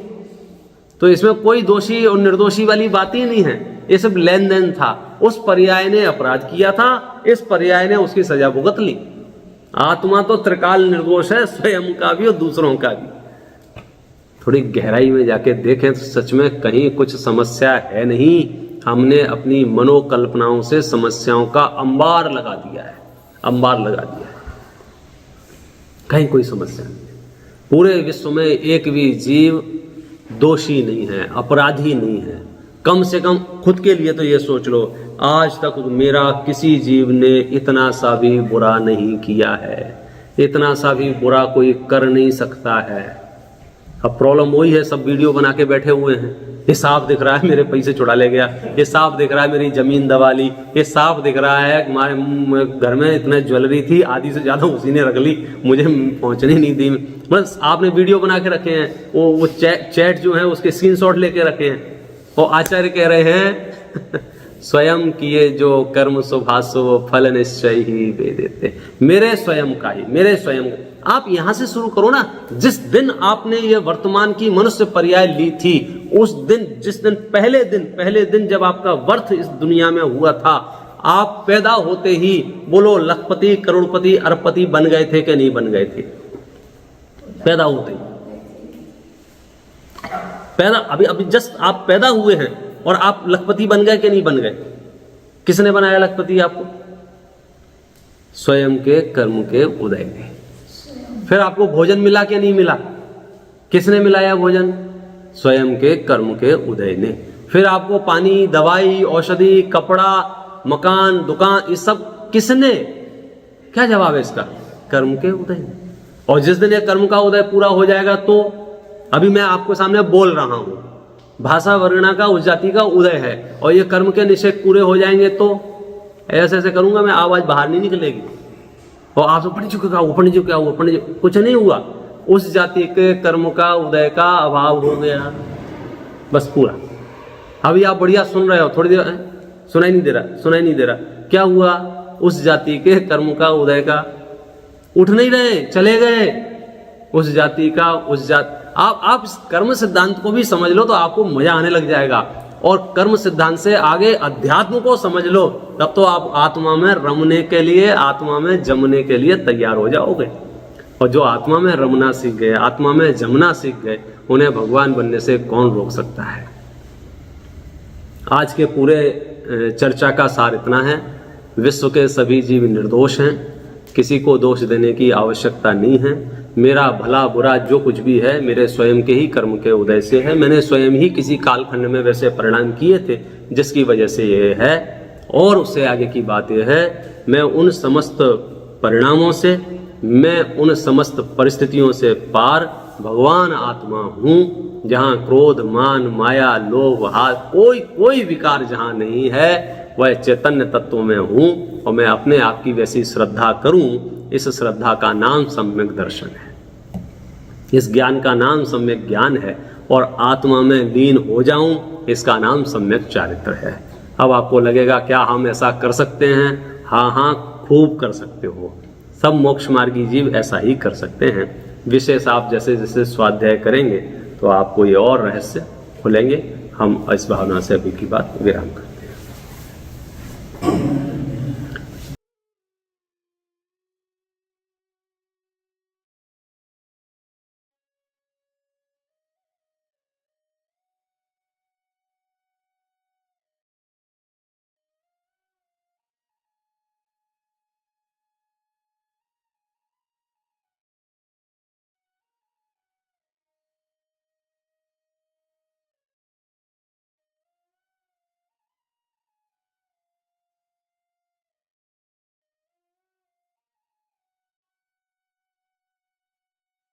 तो इसमें कोई दोषी और निर्दोषी वाली बात ही नहीं है, ये सिर्फ लेन देन था। उस पर्याय ने अपराध किया था, इस पर्याय ने उसकी सजा भुगत ली। आत्मा तो त्रिकाल निर्दोष है, स्वयं का भी और दूसरों का भी। थोड़ी गहराई में जाके देखें तो सच में कहीं कुछ समस्या है नहीं। हमने अपनी मनोकल्पनाओं से समस्याओं का अंबार लगा दिया है, अंबार लगा दिया है। कहीं कोई समस्या नहीं है। पूरे विश्व में एक भी जीव दोषी नहीं है, अपराधी नहीं है। कम से कम खुद के लिए तो ये सोच लो, आज तक मेरा किसी जीव ने इतना सा भी बुरा नहीं किया है, इतना सा भी बुरा कोई कर नहीं सकता है। अब प्रॉब्लम वही है, सब वीडियो बना के बैठे हुए हैं। ये साफ दिख रहा है मेरे पैसे चुरा ले गया, ये साफ दिख रहा है मेरी जमीन दबा ली, ये साफ दिख रहा है हमारे घर में इतना ज्वेलरी थी, आधी से ज्यादा उसी ने रख ली, मुझे पहुंचने नहीं दी। बस आपने वीडियो बना के रखे हैं, वो चैट जो है उसके स्क्रीनशॉट लेके रखे हैं। और आचार्य कह रहे हैं स्वयं किए जो कर्म शुभाशुभ फल निश्चय ही दे देते। मेरे स्वयं का ही, मेरे स्वयं का। आप यहां से शुरू करो ना। जिस दिन आपने ये वर्तमान की मनुष्य पर्याय ली थी, उस दिन, जिस दिन पहले दिन जब आपका वर्थ इस दुनिया में हुआ था, आप पैदा होते ही बोलो लखपति करोड़पति अरबपति बन गए थे कि नहीं बन गए थे? पैदा होते ही, अभी जस्ट आप पैदा हुए हैं और आप लखपति बन गए कि नहीं बन गए? किसने बनाया लखपति आपको? स्वयं के कर्म के उदय ने। फिर आपको भोजन मिला कि नहीं मिला? किसने मिलाया भोजन? स्वयं के कर्म के उदय ने। फिर आपको पानी, दवाई, औषधि, कपड़ा, मकान, दुकान, ये सब किसने? क्या जवाब है इसका? कर्म के उदय ने। और जिस दिन ये कर्म का उदय पूरा हो जाएगा, तो अभी मैं आपको सामने बोल रहा हूं, भाषा वर्णा का उस जाति का उदय है, और ये कर्म के निषेध पूरे हो जाएंगे, तो ऐसे ऐसे करूंगा मैं, आवाज बाहर नहीं निकलेगी। और आप ऊपर नीचे क्या, ऊपर नीचे क्या, ऊपर नीचे, कुछ नहीं हुआ। उस जाति के कर्म का उदय का अभाव हो गया, बस पूरा। अभी आप बढ़िया सुन रहे हो, थोड़ी देर सुनाई नहीं दे रहा। क्या हुआ? उस जाति के कर्म का उदय का, उठ नहीं रहे, चले गए। उस जाति का, उस जाति, आप इस कर्म सिद्धांत को भी समझ लो तो आपको मजा आने लग जाएगा। और कर्म सिद्धांत से आगे अध्यात्म को समझ लो, तब तो आप आत्मा में रमने के लिए, आत्मा में जमने के लिए तैयार हो जाओगे। और जो आत्मा में रमना सीख गए, आत्मा में जमना सीख गए, उन्हें भगवान बनने से कौन रोक सकता है? आज के पूरे चर्चा का सार इतना है, विश्व के सभी जीव निर्दोष हैं, किसी को दोष देने की आवश्यकता नहीं है। मेरा भला बुरा जो कुछ भी है, मेरे स्वयं के ही कर्म के उदय से है। मैंने स्वयं ही किसी कालखंड में वैसे परिणाम किए थे जिसकी वजह से ये है। और उससे आगे की बात यह है, मैं उन समस्त परिणामों से, मैं उन समस्त परिस्थितियों से पार भगवान आत्मा हूँ, जहाँ क्रोध, मान, माया, लोभ, हाथ, कोई विकार जहाँ नहीं है, वह चैतन्य तत्व में हूँ। और मैं अपने आप की वैसी श्रद्धा करूं, इस श्रद्धा का नाम सम्यक दर्शन है, इस ज्ञान का नाम सम्यक ज्ञान है। और आत्मा में लीन हो जाऊं, इसका नाम सम्यक चारित्र है। अब आपको लगेगा क्या हम ऐसा कर सकते हैं? हाँ, खूब कर सकते हो। सब मोक्ष मार्गी जीव ऐसा ही कर सकते हैं। विशेष आप जैसे जैसे स्वाध्याय करेंगे तो आपको ये और रहस्य खुलेंगे। हम इस भावना से अभी की बात विराम करें।